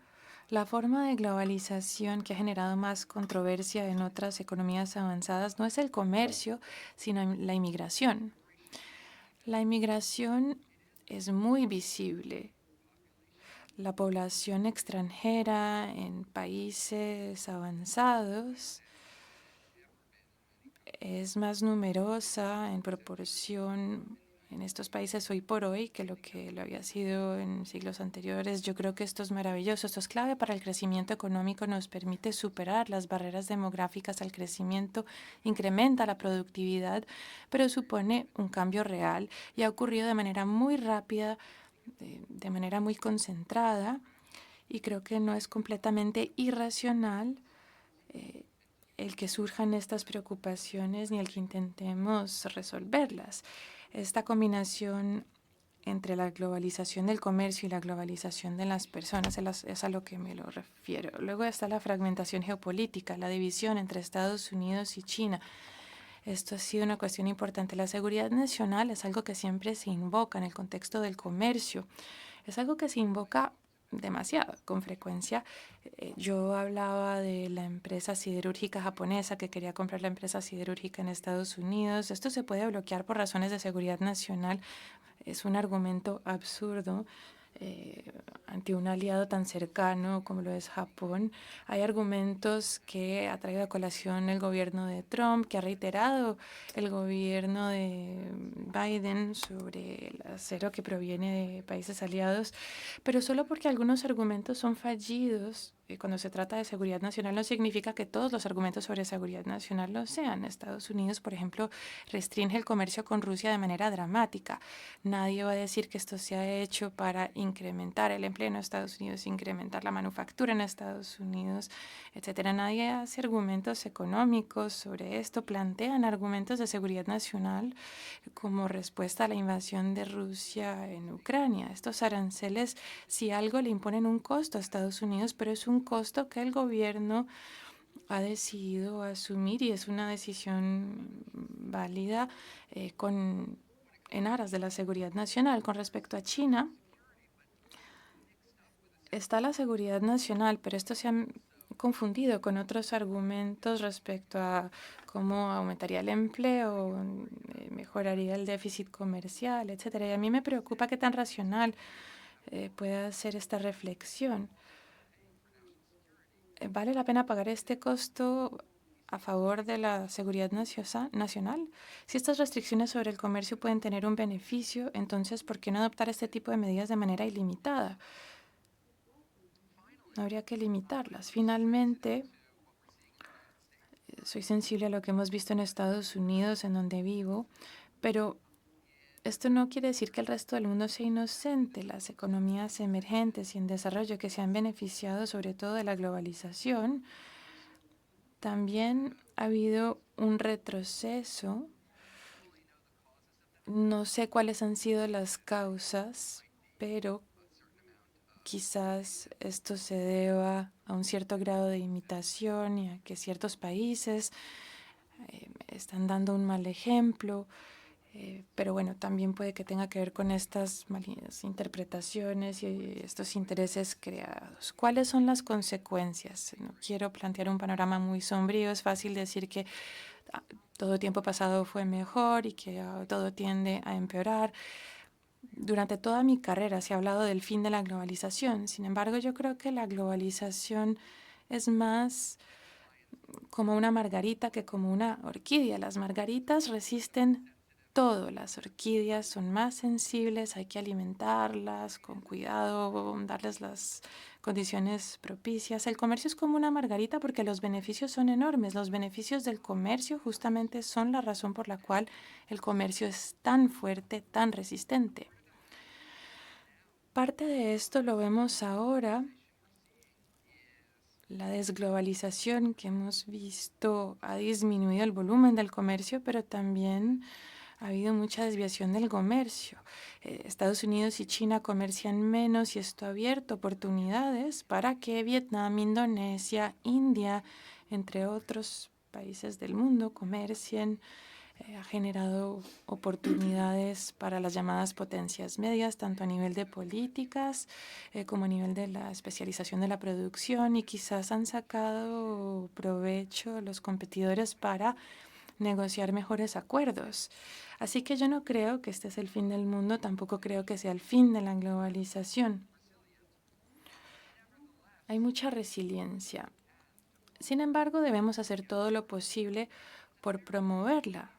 la forma de globalización que ha generado más controversia en otras economías avanzadas no es el comercio, sino la inmigración. La inmigración es muy visible. La población extranjera en países avanzados es más numerosa en proporción en estos países hoy por hoy que lo había sido en siglos anteriores. Yo creo que esto es maravilloso, esto es clave para el crecimiento económico, nos permite superar las barreras demográficas al crecimiento, incrementa la productividad, pero supone un cambio real y ha ocurrido de manera muy rápida, de manera muy concentrada, y creo que no es completamente irracional el que surjan estas preocupaciones ni el que intentemos resolverlas. Esta combinación entre la globalización del comercio y la globalización de las personas es a lo que me lo refiero. Luego está la fragmentación geopolítica, la división entre Estados Unidos y China. Esto ha sido una cuestión importante. La seguridad nacional es algo que siempre se invoca en el contexto del comercio. Es algo que se invoca demasiado, con frecuencia. Yo hablaba de la empresa siderúrgica japonesa que quería comprar la empresa siderúrgica en Estados Unidos. Esto se puede bloquear por razones de seguridad nacional. Es un argumento absurdo ante un aliado tan cercano como lo es Japón. Hay argumentos que ha traído a colación el gobierno de Trump, que ha reiterado el gobierno de Biden sobre el acero que proviene de países aliados, pero solo porque algunos argumentos son fallidos cuando se trata de seguridad nacional no significa que todos los argumentos sobre seguridad nacional lo sean. Estados Unidos, por ejemplo, restringe el comercio con Rusia de manera dramática. Nadie va a decir que esto se ha hecho para incrementar el empleo en Estados Unidos, incrementar la manufactura en Estados Unidos, etcétera. Nadie hace argumentos económicos sobre esto, plantean argumentos de seguridad nacional como respuesta a la invasión de Rusia en Ucrania. Estos aranceles, si algo, le imponen un costo a Estados Unidos, pero es un costo que el gobierno ha decidido asumir y es una decisión válida en aras de la seguridad nacional. Con respecto a China, está la seguridad nacional, pero esto se ha confundido con otros argumentos respecto a cómo aumentaría el empleo, mejoraría el déficit comercial, etcétera. Y a mí me preocupa qué tan racional pueda ser esta reflexión. ¿Vale la pena pagar este costo a favor de la seguridad nacional? Si estas restricciones sobre el comercio pueden tener un beneficio, entonces, ¿por qué no adoptar este tipo de medidas de manera ilimitada? No habría que limitarlas. Finalmente, soy sensible a lo que hemos visto en Estados Unidos, en donde vivo, pero esto no quiere decir que el resto del mundo sea inocente. Las economías emergentes y en desarrollo que se han beneficiado sobre todo de la globalización, también ha habido un retroceso. No sé cuáles han sido las causas, pero quizás esto se deba a un cierto grado de imitación y a que ciertos países están dando un mal ejemplo. Pero bueno, también puede que tenga que ver con estas malas interpretaciones y estos intereses creados. ¿Cuáles son las consecuencias? No quiero plantear un panorama muy sombrío. Es fácil decir que todo tiempo pasado fue mejor y que todo tiende a empeorar. Durante toda mi carrera se ha hablado del fin de la globalización. Sin embargo, yo creo que la globalización es más como una margarita que como una orquídea. Las margaritas resisten todo, las orquídeas son más sensibles, hay que alimentarlas con cuidado, darles las condiciones propicias. El comercio es como una margarita porque los beneficios son enormes. Los beneficios del comercio justamente son la razón por la cual el comercio es tan fuerte, tan resistente. Parte de esto lo vemos ahora. La desglobalización que hemos visto ha disminuido el volumen del comercio, pero también ha habido mucha desviación del comercio. Estados Unidos y China comercian menos y esto ha abierto oportunidades para que Vietnam, Indonesia, India, entre otros países del mundo, comercien. Ha generado oportunidades para las llamadas potencias medias, tanto a nivel de políticas como a nivel de la especialización de la producción, y quizás han sacado provecho los competidores para negociar mejores acuerdos. Así que yo no creo que este es el fin del mundo, tampoco creo que sea el fin de la globalización. Hay mucha resiliencia. Sin embargo, debemos hacer todo lo posible por promoverla,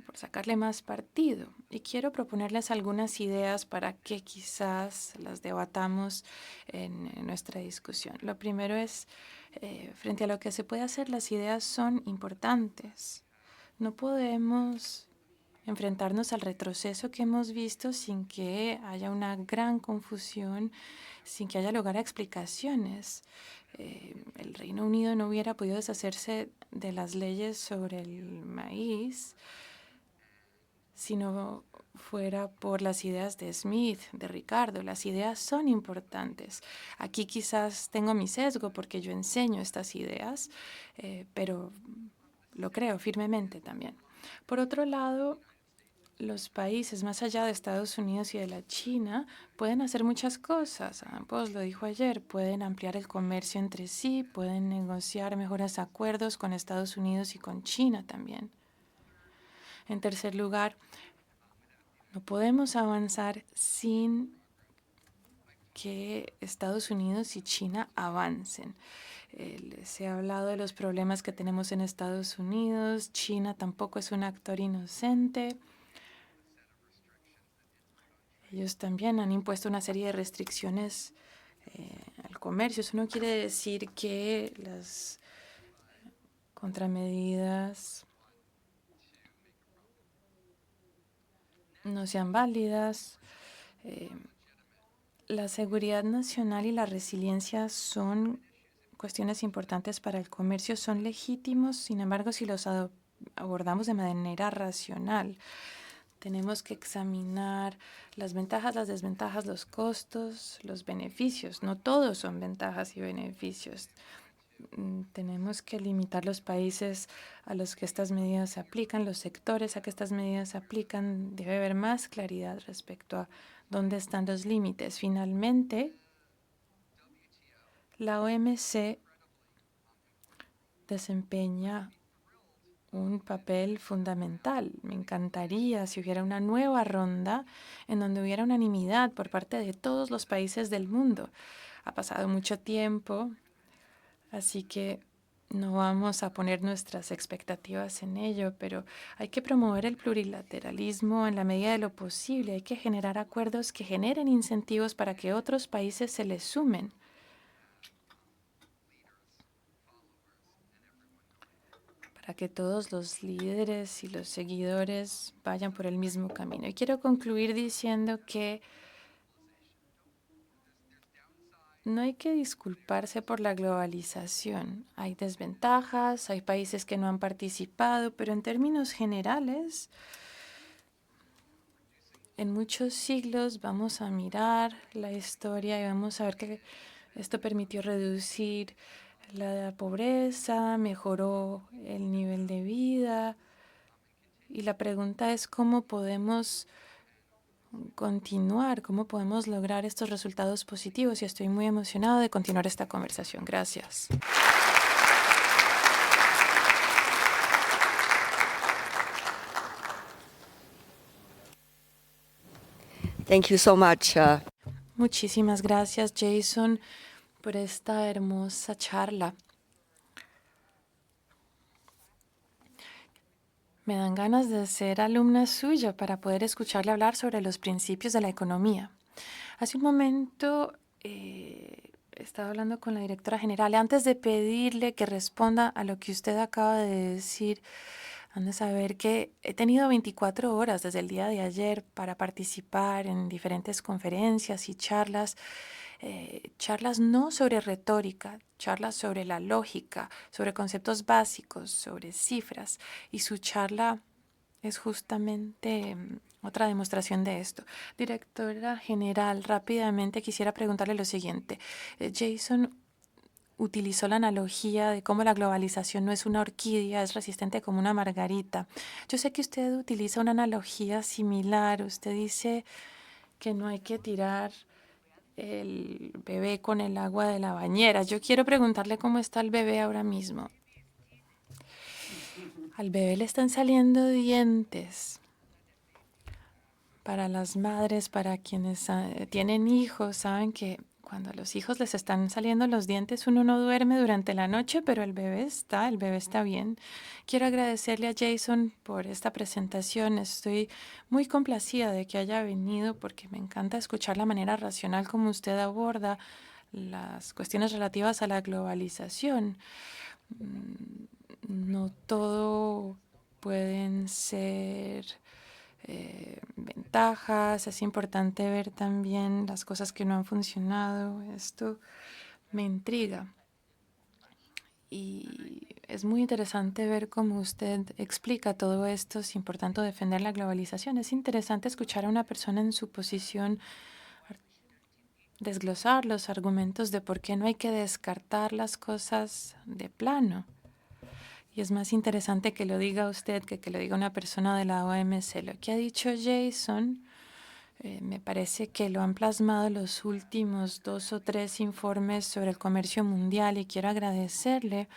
por sacarle más partido. Y quiero proponerles algunas ideas para que quizás las debatamos en nuestra discusión. Lo primero es, frente a lo que se puede hacer, las ideas son importantes. No podemos enfrentarnos al retroceso que hemos visto sin que haya una gran confusión, sin que haya lugar a explicaciones. El Reino Unido no hubiera podido deshacerse de las leyes sobre el maíz si no fuera por las ideas de Smith, de Ricardo. Las ideas son importantes. Aquí quizás tengo mi sesgo porque yo enseño estas ideas, pero lo creo firmemente también. Por otro lado, los países más allá de Estados Unidos y de la China pueden hacer muchas cosas. Ambos lo dijo ayer, pueden ampliar el comercio entre sí, pueden negociar mejores acuerdos con Estados Unidos y con China también. En tercer lugar, no podemos avanzar sin que Estados Unidos y China avancen. Se ha hablado de los problemas que tenemos en Estados Unidos. China tampoco es un actor inocente. Ellos también han impuesto una serie de restricciones al comercio. Eso no quiere decir que las contramedidas no sean válidas. La seguridad nacional y la resiliencia son cuestiones importantes para el comercio, son legítimos. Sin embargo, si los abordamos de manera racional, tenemos que examinar las ventajas, las desventajas, los costos, los beneficios. No todos son ventajas y beneficios. Tenemos que limitar los países a los que estas medidas se aplican, los sectores a que estas medidas se aplican. Debe haber más claridad respecto a dónde están los límites. Finalmente, la OMC desempeña un papel fundamental. Me encantaría si hubiera una nueva ronda en donde hubiera unanimidad por parte de todos los países del mundo. Ha pasado mucho tiempo, así que no vamos a poner nuestras expectativas en ello, pero hay que promover el plurilateralismo en la medida de lo posible. Hay que generar acuerdos que generen incentivos para que otros países se les sumen. Para que todos los líderes y los seguidores vayan por el mismo camino. Y quiero concluir diciendo que No hay que disculparse por la globalización. Hay desventajas, hay países que no han participado, pero en términos generales, en muchos siglos vamos a mirar la historia y vamos a ver que esto permitió reducir la pobreza, mejoró el nivel de vida. Y la pregunta es cómo podemos continuar, cómo podemos lograr estos resultados positivos. Y estoy muy emocionado de continuar esta conversación. Gracias.
Thank you so much.
Muchísimas gracias, Jason, por esta hermosa charla. Me dan ganas de ser alumna suya para poder escucharle hablar sobre los principios de la economía. Hace un momento estaba hablando con la directora general. Antes de pedirle que responda a lo que usted acaba de decir, han de saber que he tenido 24 horas desde el día de ayer para participar en diferentes conferencias y charlas. Charlas no sobre retórica, charlas sobre la lógica, sobre conceptos básicos, sobre cifras. Y su charla es justamente otra demostración de esto. Directora general, rápidamente quisiera preguntarle lo siguiente. Jason utilizó la analogía de cómo la globalización no es una orquídea, es resistente como una margarita. Yo sé que usted utiliza una analogía similar. Usted dice que no hay que tirar el bebé con el agua de la bañera. Yo quiero preguntarle cómo está el bebé ahora mismo. Al bebé le están saliendo dientes. Para las madres, para quienes tienen hijos, saben que cuando a los hijos les están saliendo los dientes, uno no duerme durante la noche, pero el bebé está bien. Quiero agradecerle a Jason por esta presentación. Estoy muy complacida de que haya venido porque me encanta escuchar la manera racional como usted aborda las cuestiones relativas a la globalización. No todo pueden ser ventajas, es importante ver también las cosas que no han funcionado. Esto me intriga. Y es muy interesante ver cómo usted explica todo esto sin por tanto defender la globalización. Es interesante escuchar a una persona en su posición desglosar los argumentos de por qué no hay que descartar las cosas de plano. Y es más interesante que lo diga usted que lo diga una persona de la OMC. Lo que ha dicho Jason, me parece que lo han plasmado los últimos 2 o 3 informes sobre el comercio mundial y quiero agradecerle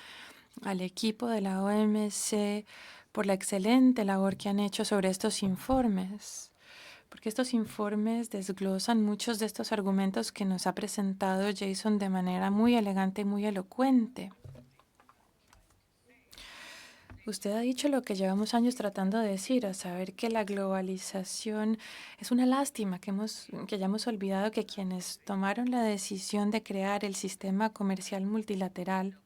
al equipo de la OMC por la excelente labor que han hecho sobre estos informes, porque estos informes desglosan muchos de estos argumentos que nos ha presentado Jason de manera muy elegante y muy elocuente. Usted ha dicho lo que llevamos años tratando de decir, a saber que la globalización es una lástima que hayamos olvidado que quienes tomaron la decisión de crear el sistema comercial multilateral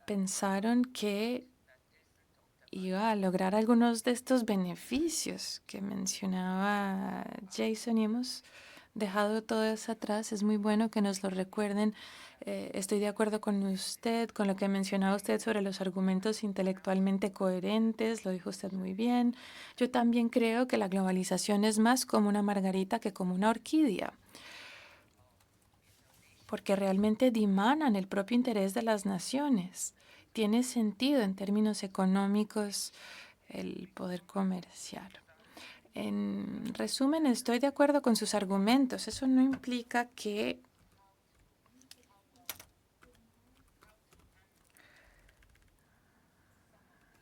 pensaron que iba a lograr algunos de estos beneficios que mencionaba Jason y hemos dejado todo eso atrás. Es muy bueno que nos lo recuerden. Estoy de acuerdo con usted, con lo que mencionaba usted sobre los argumentos intelectualmente coherentes, lo dijo usted muy bien. Yo también creo que la globalización es más como una margarita que como una orquídea, porque realmente dimanan el propio interés de las naciones. Tiene sentido en términos económicos el poder comercial. En resumen, estoy de acuerdo con sus argumentos. Eso no implica que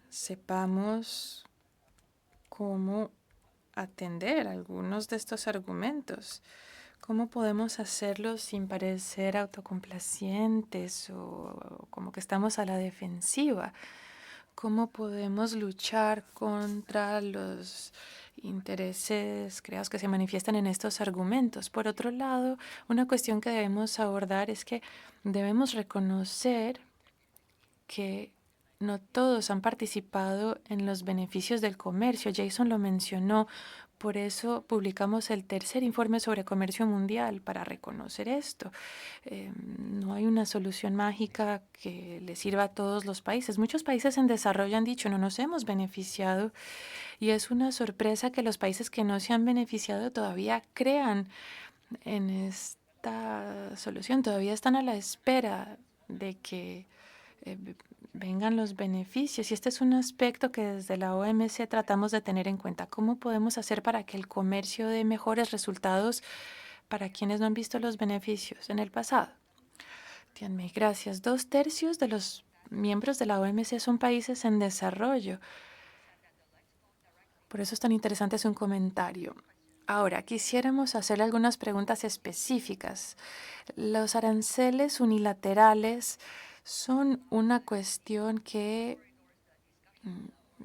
sepamos cómo atender algunos de estos argumentos. ¿Cómo podemos hacerlo sin parecer autocomplacientes o como que estamos a la defensiva? ¿Cómo podemos luchar contra los intereses creados que se manifiestan en estos argumentos? Por otro lado, una cuestión que debemos abordar es que debemos reconocer que no todos han participado en los beneficios del comercio. Jason lo mencionó. por eso publicamos el tercer informe sobre comercio mundial para reconocer esto. No hay una solución mágica que le sirva a todos los países. Muchos países en desarrollo han dicho, no nos hemos beneficiado, y es una sorpresa que los países que no se han beneficiado todavía crean en esta solución, todavía están a la espera de que vengan los beneficios. Y este es un aspecto que desde la OMC tratamos de tener en cuenta. ¿Cómo podemos hacer para que el comercio dé mejores resultados para quienes no han visto los beneficios en el pasado? Tianmei, gracias. 2/3 de los miembros de la OMC son países en desarrollo. Por eso es tan interesante su comentario. Ahora, quisiéramos hacerle algunas preguntas específicas. Los aranceles unilaterales son una cuestión que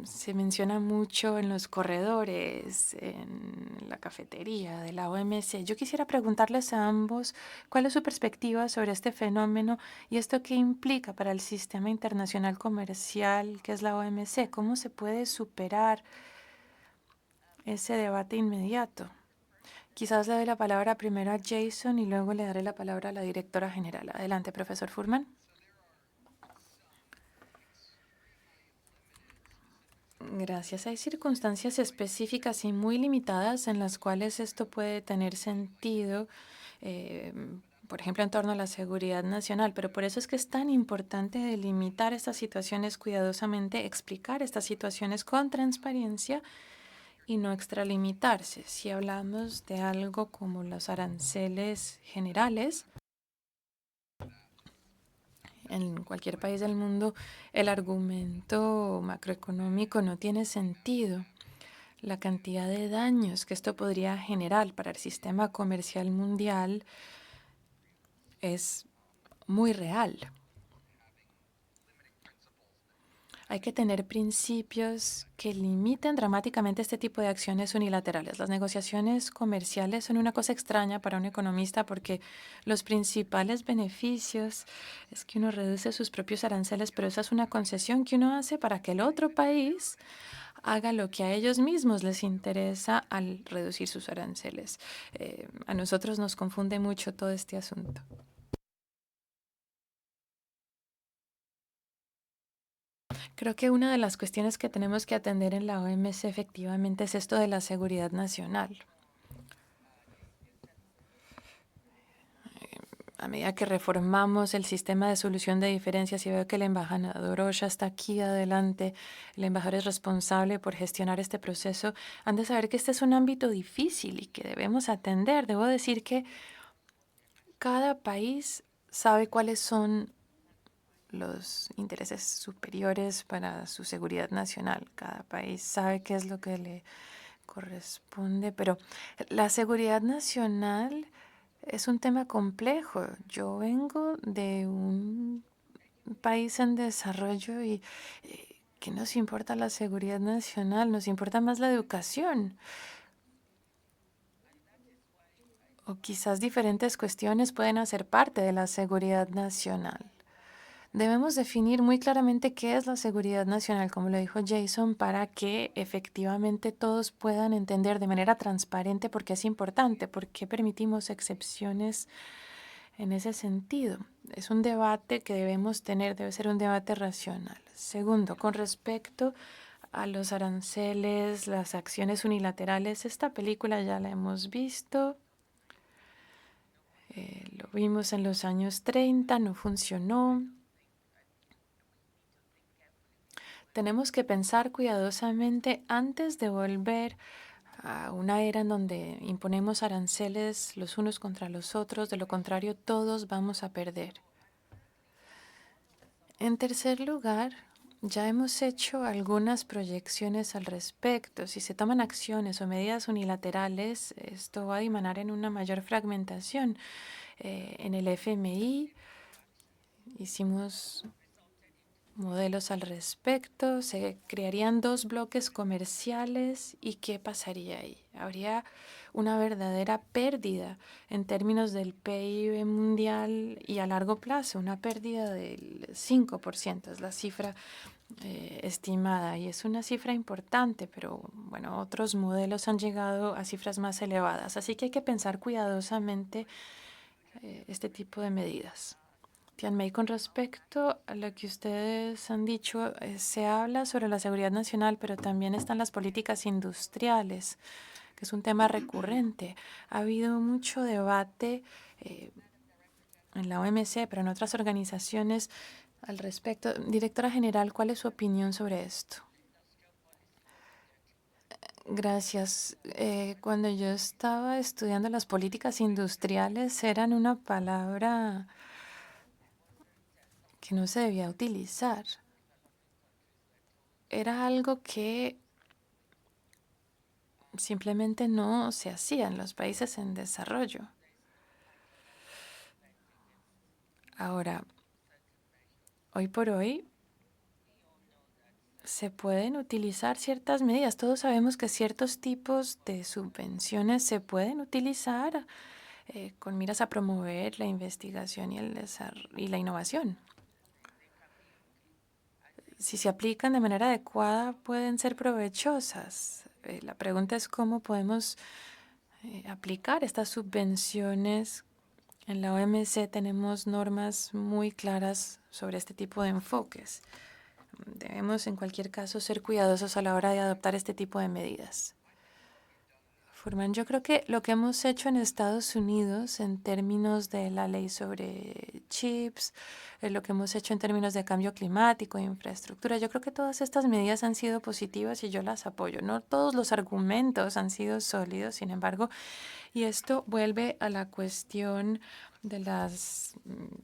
se menciona mucho en los corredores, en la cafetería de la OMC. Yo quisiera preguntarles a ambos cuál es su perspectiva sobre este fenómeno y esto qué implica para el sistema internacional comercial que es la OMC. ¿Cómo se puede superar ese debate inmediato? Quizás le doy la palabra primero a Jason y luego le daré la palabra a la directora general. Adelante, profesor Furman. Gracias. Hay circunstancias específicas y muy limitadas en las cuales esto puede tener sentido, por ejemplo, en torno a la seguridad nacional, pero por eso es que es tan importante delimitar estas situaciones cuidadosamente, explicar estas situaciones con transparencia y no extralimitarse. Si hablamos de algo como los aranceles generales, en cualquier país del mundo, el argumento macroeconómico no tiene sentido. La cantidad de daños que esto podría generar para el sistema comercial mundial es muy real. Hay que tener principios que limiten dramáticamente este tipo de acciones unilaterales. Las negociaciones comerciales son una cosa extraña para un economista porque los principales beneficios es que uno reduce sus propios aranceles, pero esa es una concesión que uno hace para que el otro país haga lo que a ellos mismos les interesa al reducir sus aranceles. A nosotros nos confunde mucho todo este asunto. Creo que una de las cuestiones que tenemos que atender en la OMC efectivamente es esto de la seguridad nacional. A medida que reformamos el sistema de solución de diferencias, y veo que el embajador Osha está aquí adelante, el embajador es responsable por gestionar este proceso, han de saber que este es un ámbito difícil y que debemos atender. Debo decir que cada país sabe cuáles son los intereses superiores para su seguridad nacional. Cada país sabe qué es lo que le corresponde, pero la seguridad nacional es un tema complejo. Yo vengo de un país en desarrollo y ¿qué nos importa la seguridad nacional? Nos importa más la educación. O quizás diferentes cuestiones pueden hacer parte de la seguridad nacional. Debemos definir muy claramente qué es la seguridad nacional, como lo dijo Jason, para que efectivamente todos puedan entender de manera transparente por qué es importante, por qué permitimos excepciones en ese sentido. Es un debate que debemos tener, debe ser un debate racional. Segundo, con respecto a los aranceles, las acciones unilaterales, esta película ya la hemos visto. Lo vimos en los años 30, no funcionó. Tenemos que pensar cuidadosamente antes de volver a una era en donde imponemos aranceles los unos contra los otros. De lo contrario, todos vamos a perder. En tercer lugar, ya hemos hecho algunas proyecciones al respecto. Si se toman acciones o medidas unilaterales, esto va a dimanar en una mayor fragmentación. En el FMI hicimos modelos al respecto, se crearían dos bloques comerciales y ¿qué pasaría ahí? Habría una verdadera pérdida en términos del PIB mundial y a largo plazo, una pérdida del 5%, es la cifra estimada y es una cifra importante, pero bueno, otros modelos han llegado a cifras más elevadas, así que hay que pensar cuidadosamente este tipo de medidas. Tianmei, con respecto a lo que ustedes han dicho, se habla sobre la seguridad nacional, pero también están las políticas industriales, que es un tema recurrente. Ha habido mucho debate en la OMC, pero en otras organizaciones al respecto. Directora General, ¿cuál es su opinión sobre esto? Gracias. Cuando yo estaba estudiando las políticas industriales, eran una palabra que no se debía utilizar. Era algo que simplemente no se hacía en los países en desarrollo. Ahora, hoy por hoy, se pueden utilizar ciertas medidas. Todos sabemos que ciertos tipos de subvenciones se pueden utilizar con miras a promover la investigación y y la innovación. Si se aplican de manera adecuada, pueden ser provechosas. La pregunta es cómo podemos aplicar estas subvenciones. En la OMC tenemos normas muy claras sobre este tipo de enfoques. Debemos, en cualquier caso, ser cuidadosos a la hora de adoptar este tipo de medidas. Furman, yo creo que lo que hemos hecho en Estados Unidos en términos de la ley sobre chips, lo que hemos hecho en términos de cambio climático e infraestructura, yo creo que todas estas medidas han sido positivas y yo las apoyo. No todos los argumentos han sido sólidos, sin embargo, y esto vuelve a la cuestión de las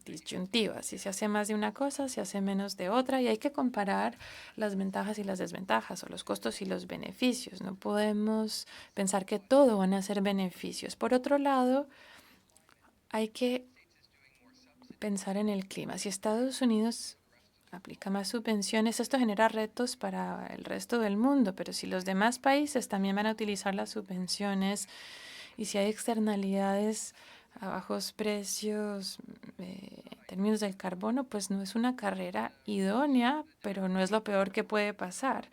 disyuntivas. Si se hace más de una cosa, se hace menos de otra y hay que comparar las ventajas y las desventajas o los costos y los beneficios. No podemos pensar que todo van a ser beneficios. Por otro lado, hay que pensar en el clima. Si Estados Unidos aplica más subvenciones, esto genera retos para el resto del mundo, pero si los demás países también van a utilizar las subvenciones y si hay externalidades a bajos precios en términos del carbono, pues no es una carrera idónea, pero no es lo peor que puede pasar.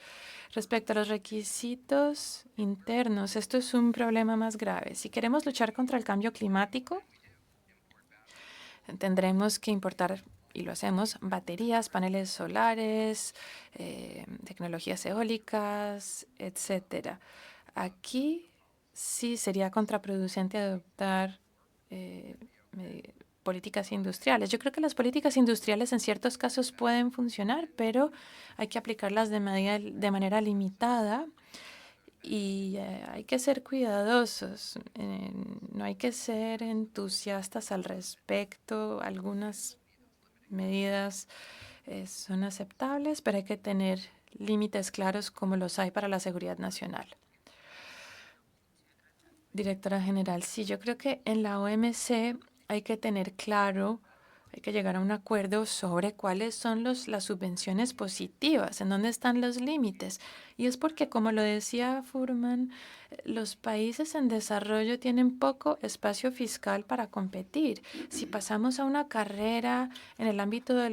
Respecto a los requisitos internos, esto es un problema más grave. Si queremos luchar contra el cambio climático, tendremos que importar, y lo hacemos, baterías, paneles solares, tecnologías eólicas, etcétera. Aquí sí sería contraproducente adoptar políticas industriales. Yo creo que las políticas industriales en ciertos casos pueden funcionar, pero hay que aplicarlas de manera limitada y hay que ser cuidadosos. No hay que ser entusiastas al respecto. Algunas medidas son aceptables, pero hay que tener límites claros como los hay para la seguridad nacional. Directora General, sí, yo creo que en la OMC hay que tener claro, hay que llegar a un acuerdo sobre cuáles son las subvenciones positivas, en dónde están los límites. Y es porque, como lo decía Furman, los países en desarrollo tienen poco espacio fiscal para competir. Si pasamos a una carrera en el ámbito de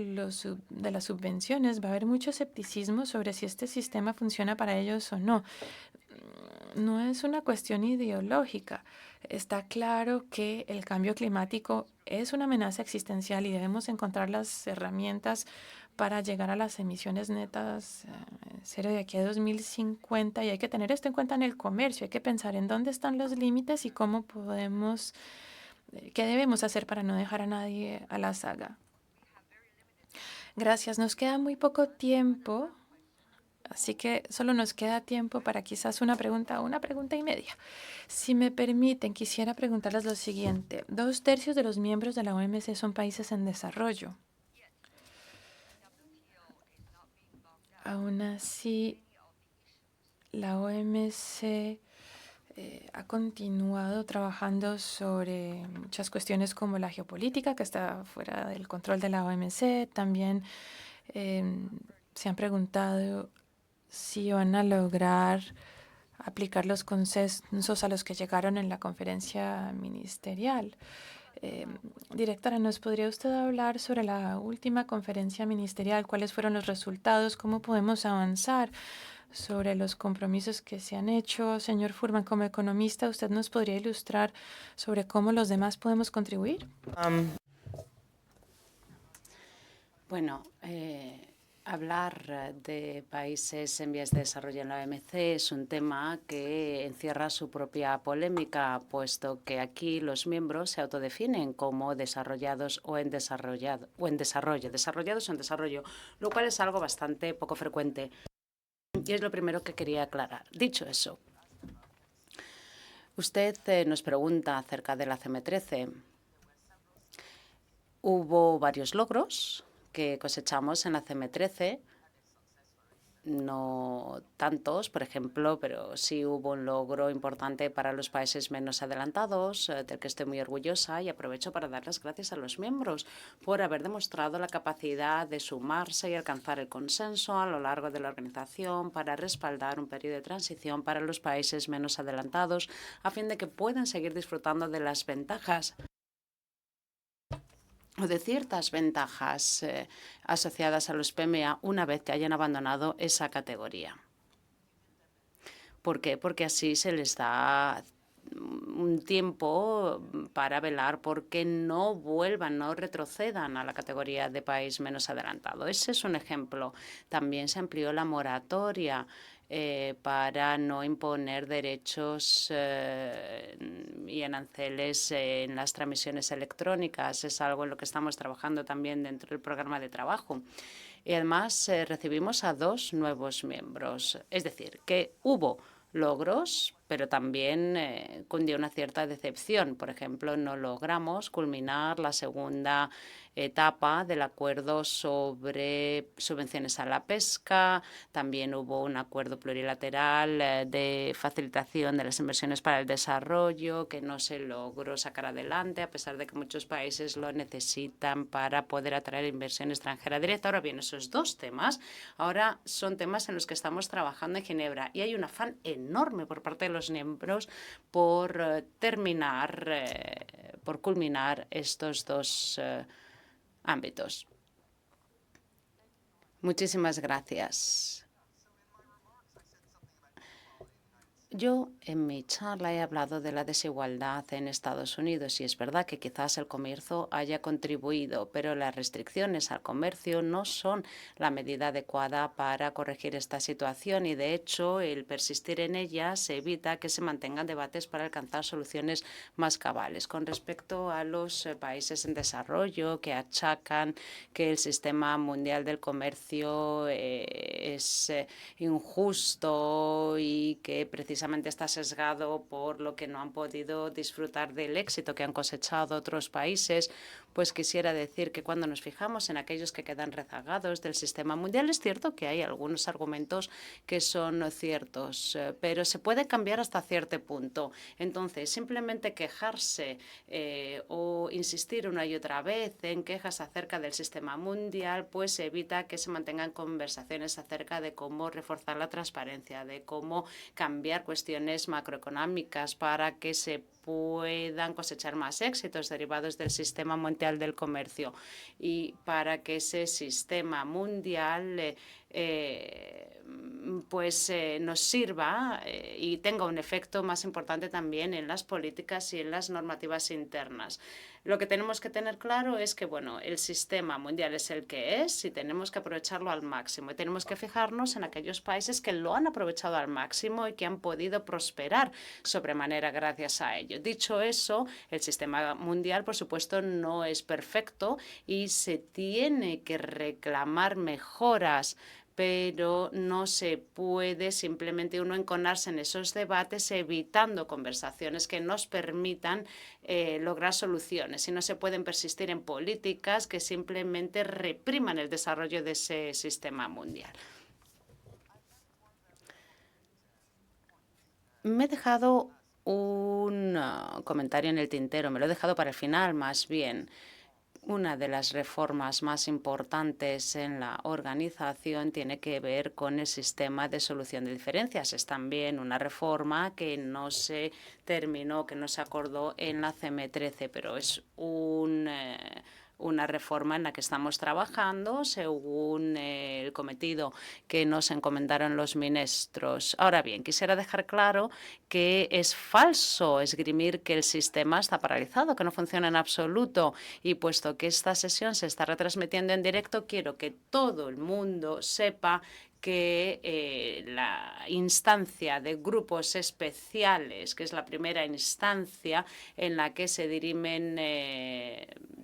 las subvenciones, va a haber mucho escepticismo sobre si este sistema funciona para ellos o no. No es una cuestión ideológica. Está claro que el cambio climático es una amenaza existencial y debemos encontrar las herramientas para llegar a las emisiones netas cero de aquí a 2050 y hay que tener esto en cuenta en el comercio. Hay que pensar en dónde están los límites y cómo podemos, qué debemos hacer para no dejar a nadie a la saga. Gracias. Nos queda muy poco tiempo. Así que solo nos queda tiempo para quizás una pregunta o una pregunta y media. Si me permiten, quisiera preguntarles lo siguiente. 2/3 de los miembros de la OMC son países en desarrollo. Aún así, la OMC ha continuado trabajando sobre muchas cuestiones como la geopolítica, que está fuera del control de la OMC, también Se han preguntado si van a lograr aplicar los consensos a los que llegaron en la conferencia ministerial. Directora, ¿nos podría usted hablar sobre la última conferencia ministerial? ¿Cuáles fueron los resultados? ¿Cómo podemos avanzar sobre los compromisos que se han hecho? Señor Furman, como economista, ¿usted nos podría ilustrar sobre cómo los demás podemos contribuir?
Bueno, hablar de países en vías de desarrollo en la OMC es un tema que encierra su propia polémica, puesto que aquí los miembros se autodefinen como desarrollados o en desarrollado, o en desarrollo, desarrollados o en desarrollo, lo cual es algo bastante poco frecuente. Y es lo primero que quería aclarar. Dicho eso, usted nos pregunta acerca de la CM13. Hubo varios logros que cosechamos en la CM13, no tantos, por ejemplo, pero sí hubo un logro importante para los países menos adelantados, del que estoy muy orgullosa, y aprovecho para dar las gracias a los miembros por haber demostrado la capacidad de sumarse y alcanzar el consenso a lo largo de la organización para respaldar un periodo de transición para los países menos adelantados, a fin de que puedan seguir disfrutando de las ventajas o de ciertas ventajas asociadas a los PMA una vez que hayan abandonado esa categoría. ¿Por qué? Porque así se les da un tiempo para velar porque no vuelvan, no retrocedan a la categoría de país menos adelantado. Ese es un ejemplo. También se amplió la moratoria para no imponer derechos y aranceles en las transmisiones electrónicas. Es algo en lo que estamos trabajando también dentro del programa de trabajo. Y además recibimos a 2 nuevos miembros. Es decir, que hubo logros, pero también cundió una cierta decepción. Por ejemplo, no logramos culminar la segunda etapa del acuerdo sobre subvenciones a la pesca. También hubo un acuerdo plurilateral de facilitación de las inversiones para el desarrollo que no se logró sacar adelante, a pesar de que muchos países lo necesitan para poder atraer inversión extranjera directa. Ahora bien, esos 2 temas ahora son temas en los que estamos trabajando en Ginebra y hay un afán enorme por parte de los miembros por por culminar estos 2 ámbitos. Muchísimas gracias. Yo en mi charla he hablado de la desigualdad en Estados Unidos y es verdad que quizás el comercio haya contribuido, pero las restricciones al comercio no son la medida adecuada para corregir esta situación y, de hecho, el persistir en ellas evita que se mantengan debates para alcanzar soluciones más cabales. Con respecto a los países en desarrollo que achacan que el sistema mundial del comercio es injusto y que precisamente está sesgado por lo que no han podido disfrutar del éxito que han cosechado otros países, pues quisiera decir que cuando nos fijamos en aquellos que quedan rezagados del sistema mundial, es cierto que hay algunos argumentos que son ciertos, pero se puede cambiar hasta cierto punto. Entonces, simplemente quejarse o insistir una y otra vez en quejas acerca del sistema mundial, pues evita que se mantengan conversaciones acerca de cómo reforzar la transparencia, de cómo cambiar cuestiones macroeconómicas para que se puedan cosechar más éxitos derivados del sistema mundial del comercio y para que ese sistema mundial nos sirva y tenga un efecto más importante también en las políticas y en las normativas internas. Lo que tenemos que tener claro es que, bueno, el sistema mundial es el que es y tenemos que aprovecharlo al máximo. Y tenemos que fijarnos en aquellos países que lo han aprovechado al máximo y que han podido prosperar sobremanera gracias a ello. Dicho eso, el sistema mundial, por supuesto, no es perfecto y se tiene que reclamar mejoras, pero no se puede simplemente uno enconarse en esos debates evitando conversaciones que nos permitan lograr soluciones. Y no se pueden persistir en políticas que simplemente repriman el desarrollo de ese sistema mundial. Me he dejado un comentario en el tintero, me lo he dejado para el final más bien. Una de las reformas más importantes en la organización tiene que ver con el sistema de solución de diferencias. Es también una reforma que no se terminó, que no se acordó en la CM13, pero es una reforma en la que estamos trabajando según el cometido que nos encomendaron los ministros. Ahora bien, quisiera dejar claro que es falso esgrimir que el sistema está paralizado, que no funciona en absoluto. Y puesto que esta sesión se está retransmitiendo en directo, quiero que todo el mundo sepa que la instancia de grupos especiales, que es la primera instancia en la que se dirimen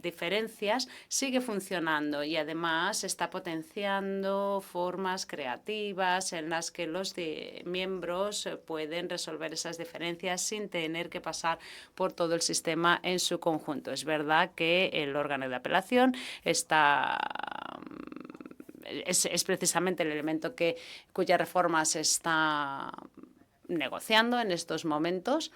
diferencias, sigue funcionando y además está potenciando formas creativas en las que los miembros pueden resolver esas diferencias sin tener que pasar por todo el sistema en su conjunto. Es verdad que el órgano de apelación está es precisamente el elemento cuya reforma se está negociando en estos momentos,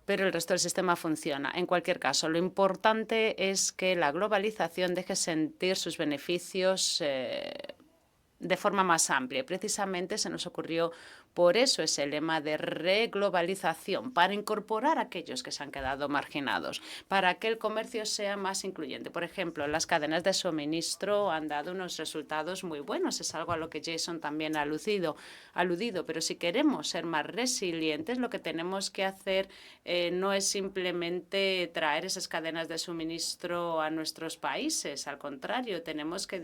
pero el resto del sistema funciona. En cualquier caso, lo importante es que la globalización deje sentir sus beneficios de forma más amplia. Precisamente se nos ocurrió por eso ese lema de reglobalización, para incorporar a aquellos que se han quedado marginados, para que el comercio sea más incluyente. Por ejemplo, las cadenas de suministro han dado unos resultados muy buenos. Es algo a lo que Jason también ha aludido. Pero si queremos ser más resilientes, lo que tenemos que hacer no es simplemente traer esas cadenas de suministro a nuestros países. Al contrario, tenemos que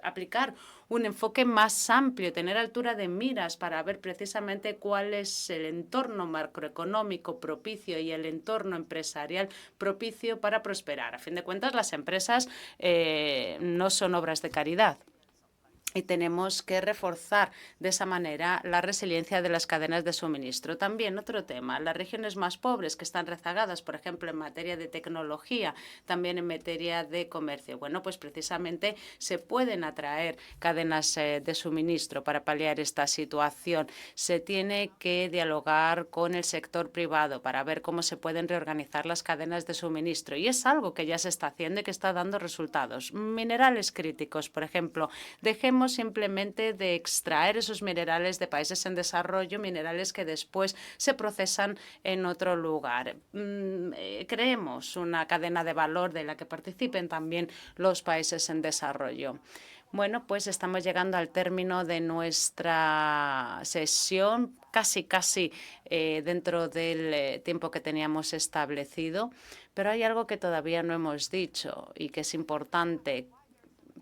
aplicar un enfoque más amplio, tener altura de miras para ver precisamente cuál es el entorno macroeconómico propicio y el entorno empresarial propicio para prosperar. A fin de cuentas, las empresas no son obras de caridad. Y tenemos que reforzar de esa manera la resiliencia de las cadenas de suministro. También otro tema, las regiones más pobres que están rezagadas, por ejemplo, en materia de tecnología, también en materia de comercio. Bueno, pues precisamente se pueden atraer cadenas de suministro para paliar esta situación. Se tiene que dialogar con el sector privado para ver cómo se pueden reorganizar las cadenas de suministro. Y es algo que ya se está haciendo y que está dando resultados. Minerales críticos, por ejemplo. Dejemos simplemente de extraer esos minerales de países en desarrollo, minerales que después se procesan en otro lugar. Creemos una cadena de valor de la que participen también los países en desarrollo. Bueno, pues estamos llegando al término de nuestra sesión, casi dentro del tiempo que teníamos establecido, pero hay algo que todavía no hemos dicho y que es importante.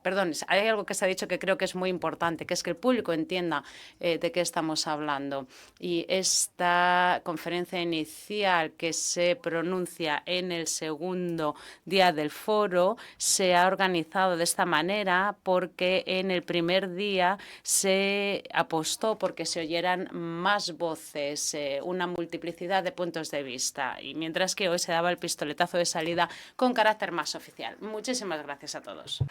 Perdón, hay algo que se ha dicho que creo que es muy importante, que es que el público entienda de qué estamos hablando. Y esta conferencia inicial que se pronuncia en el segundo día del foro se ha organizado de esta manera porque en el primer día se apostó porque se oyeran más voces, una multiplicidad de puntos de vista, y mientras que hoy se daba el pistoletazo de salida con carácter más oficial. Muchísimas gracias a todos.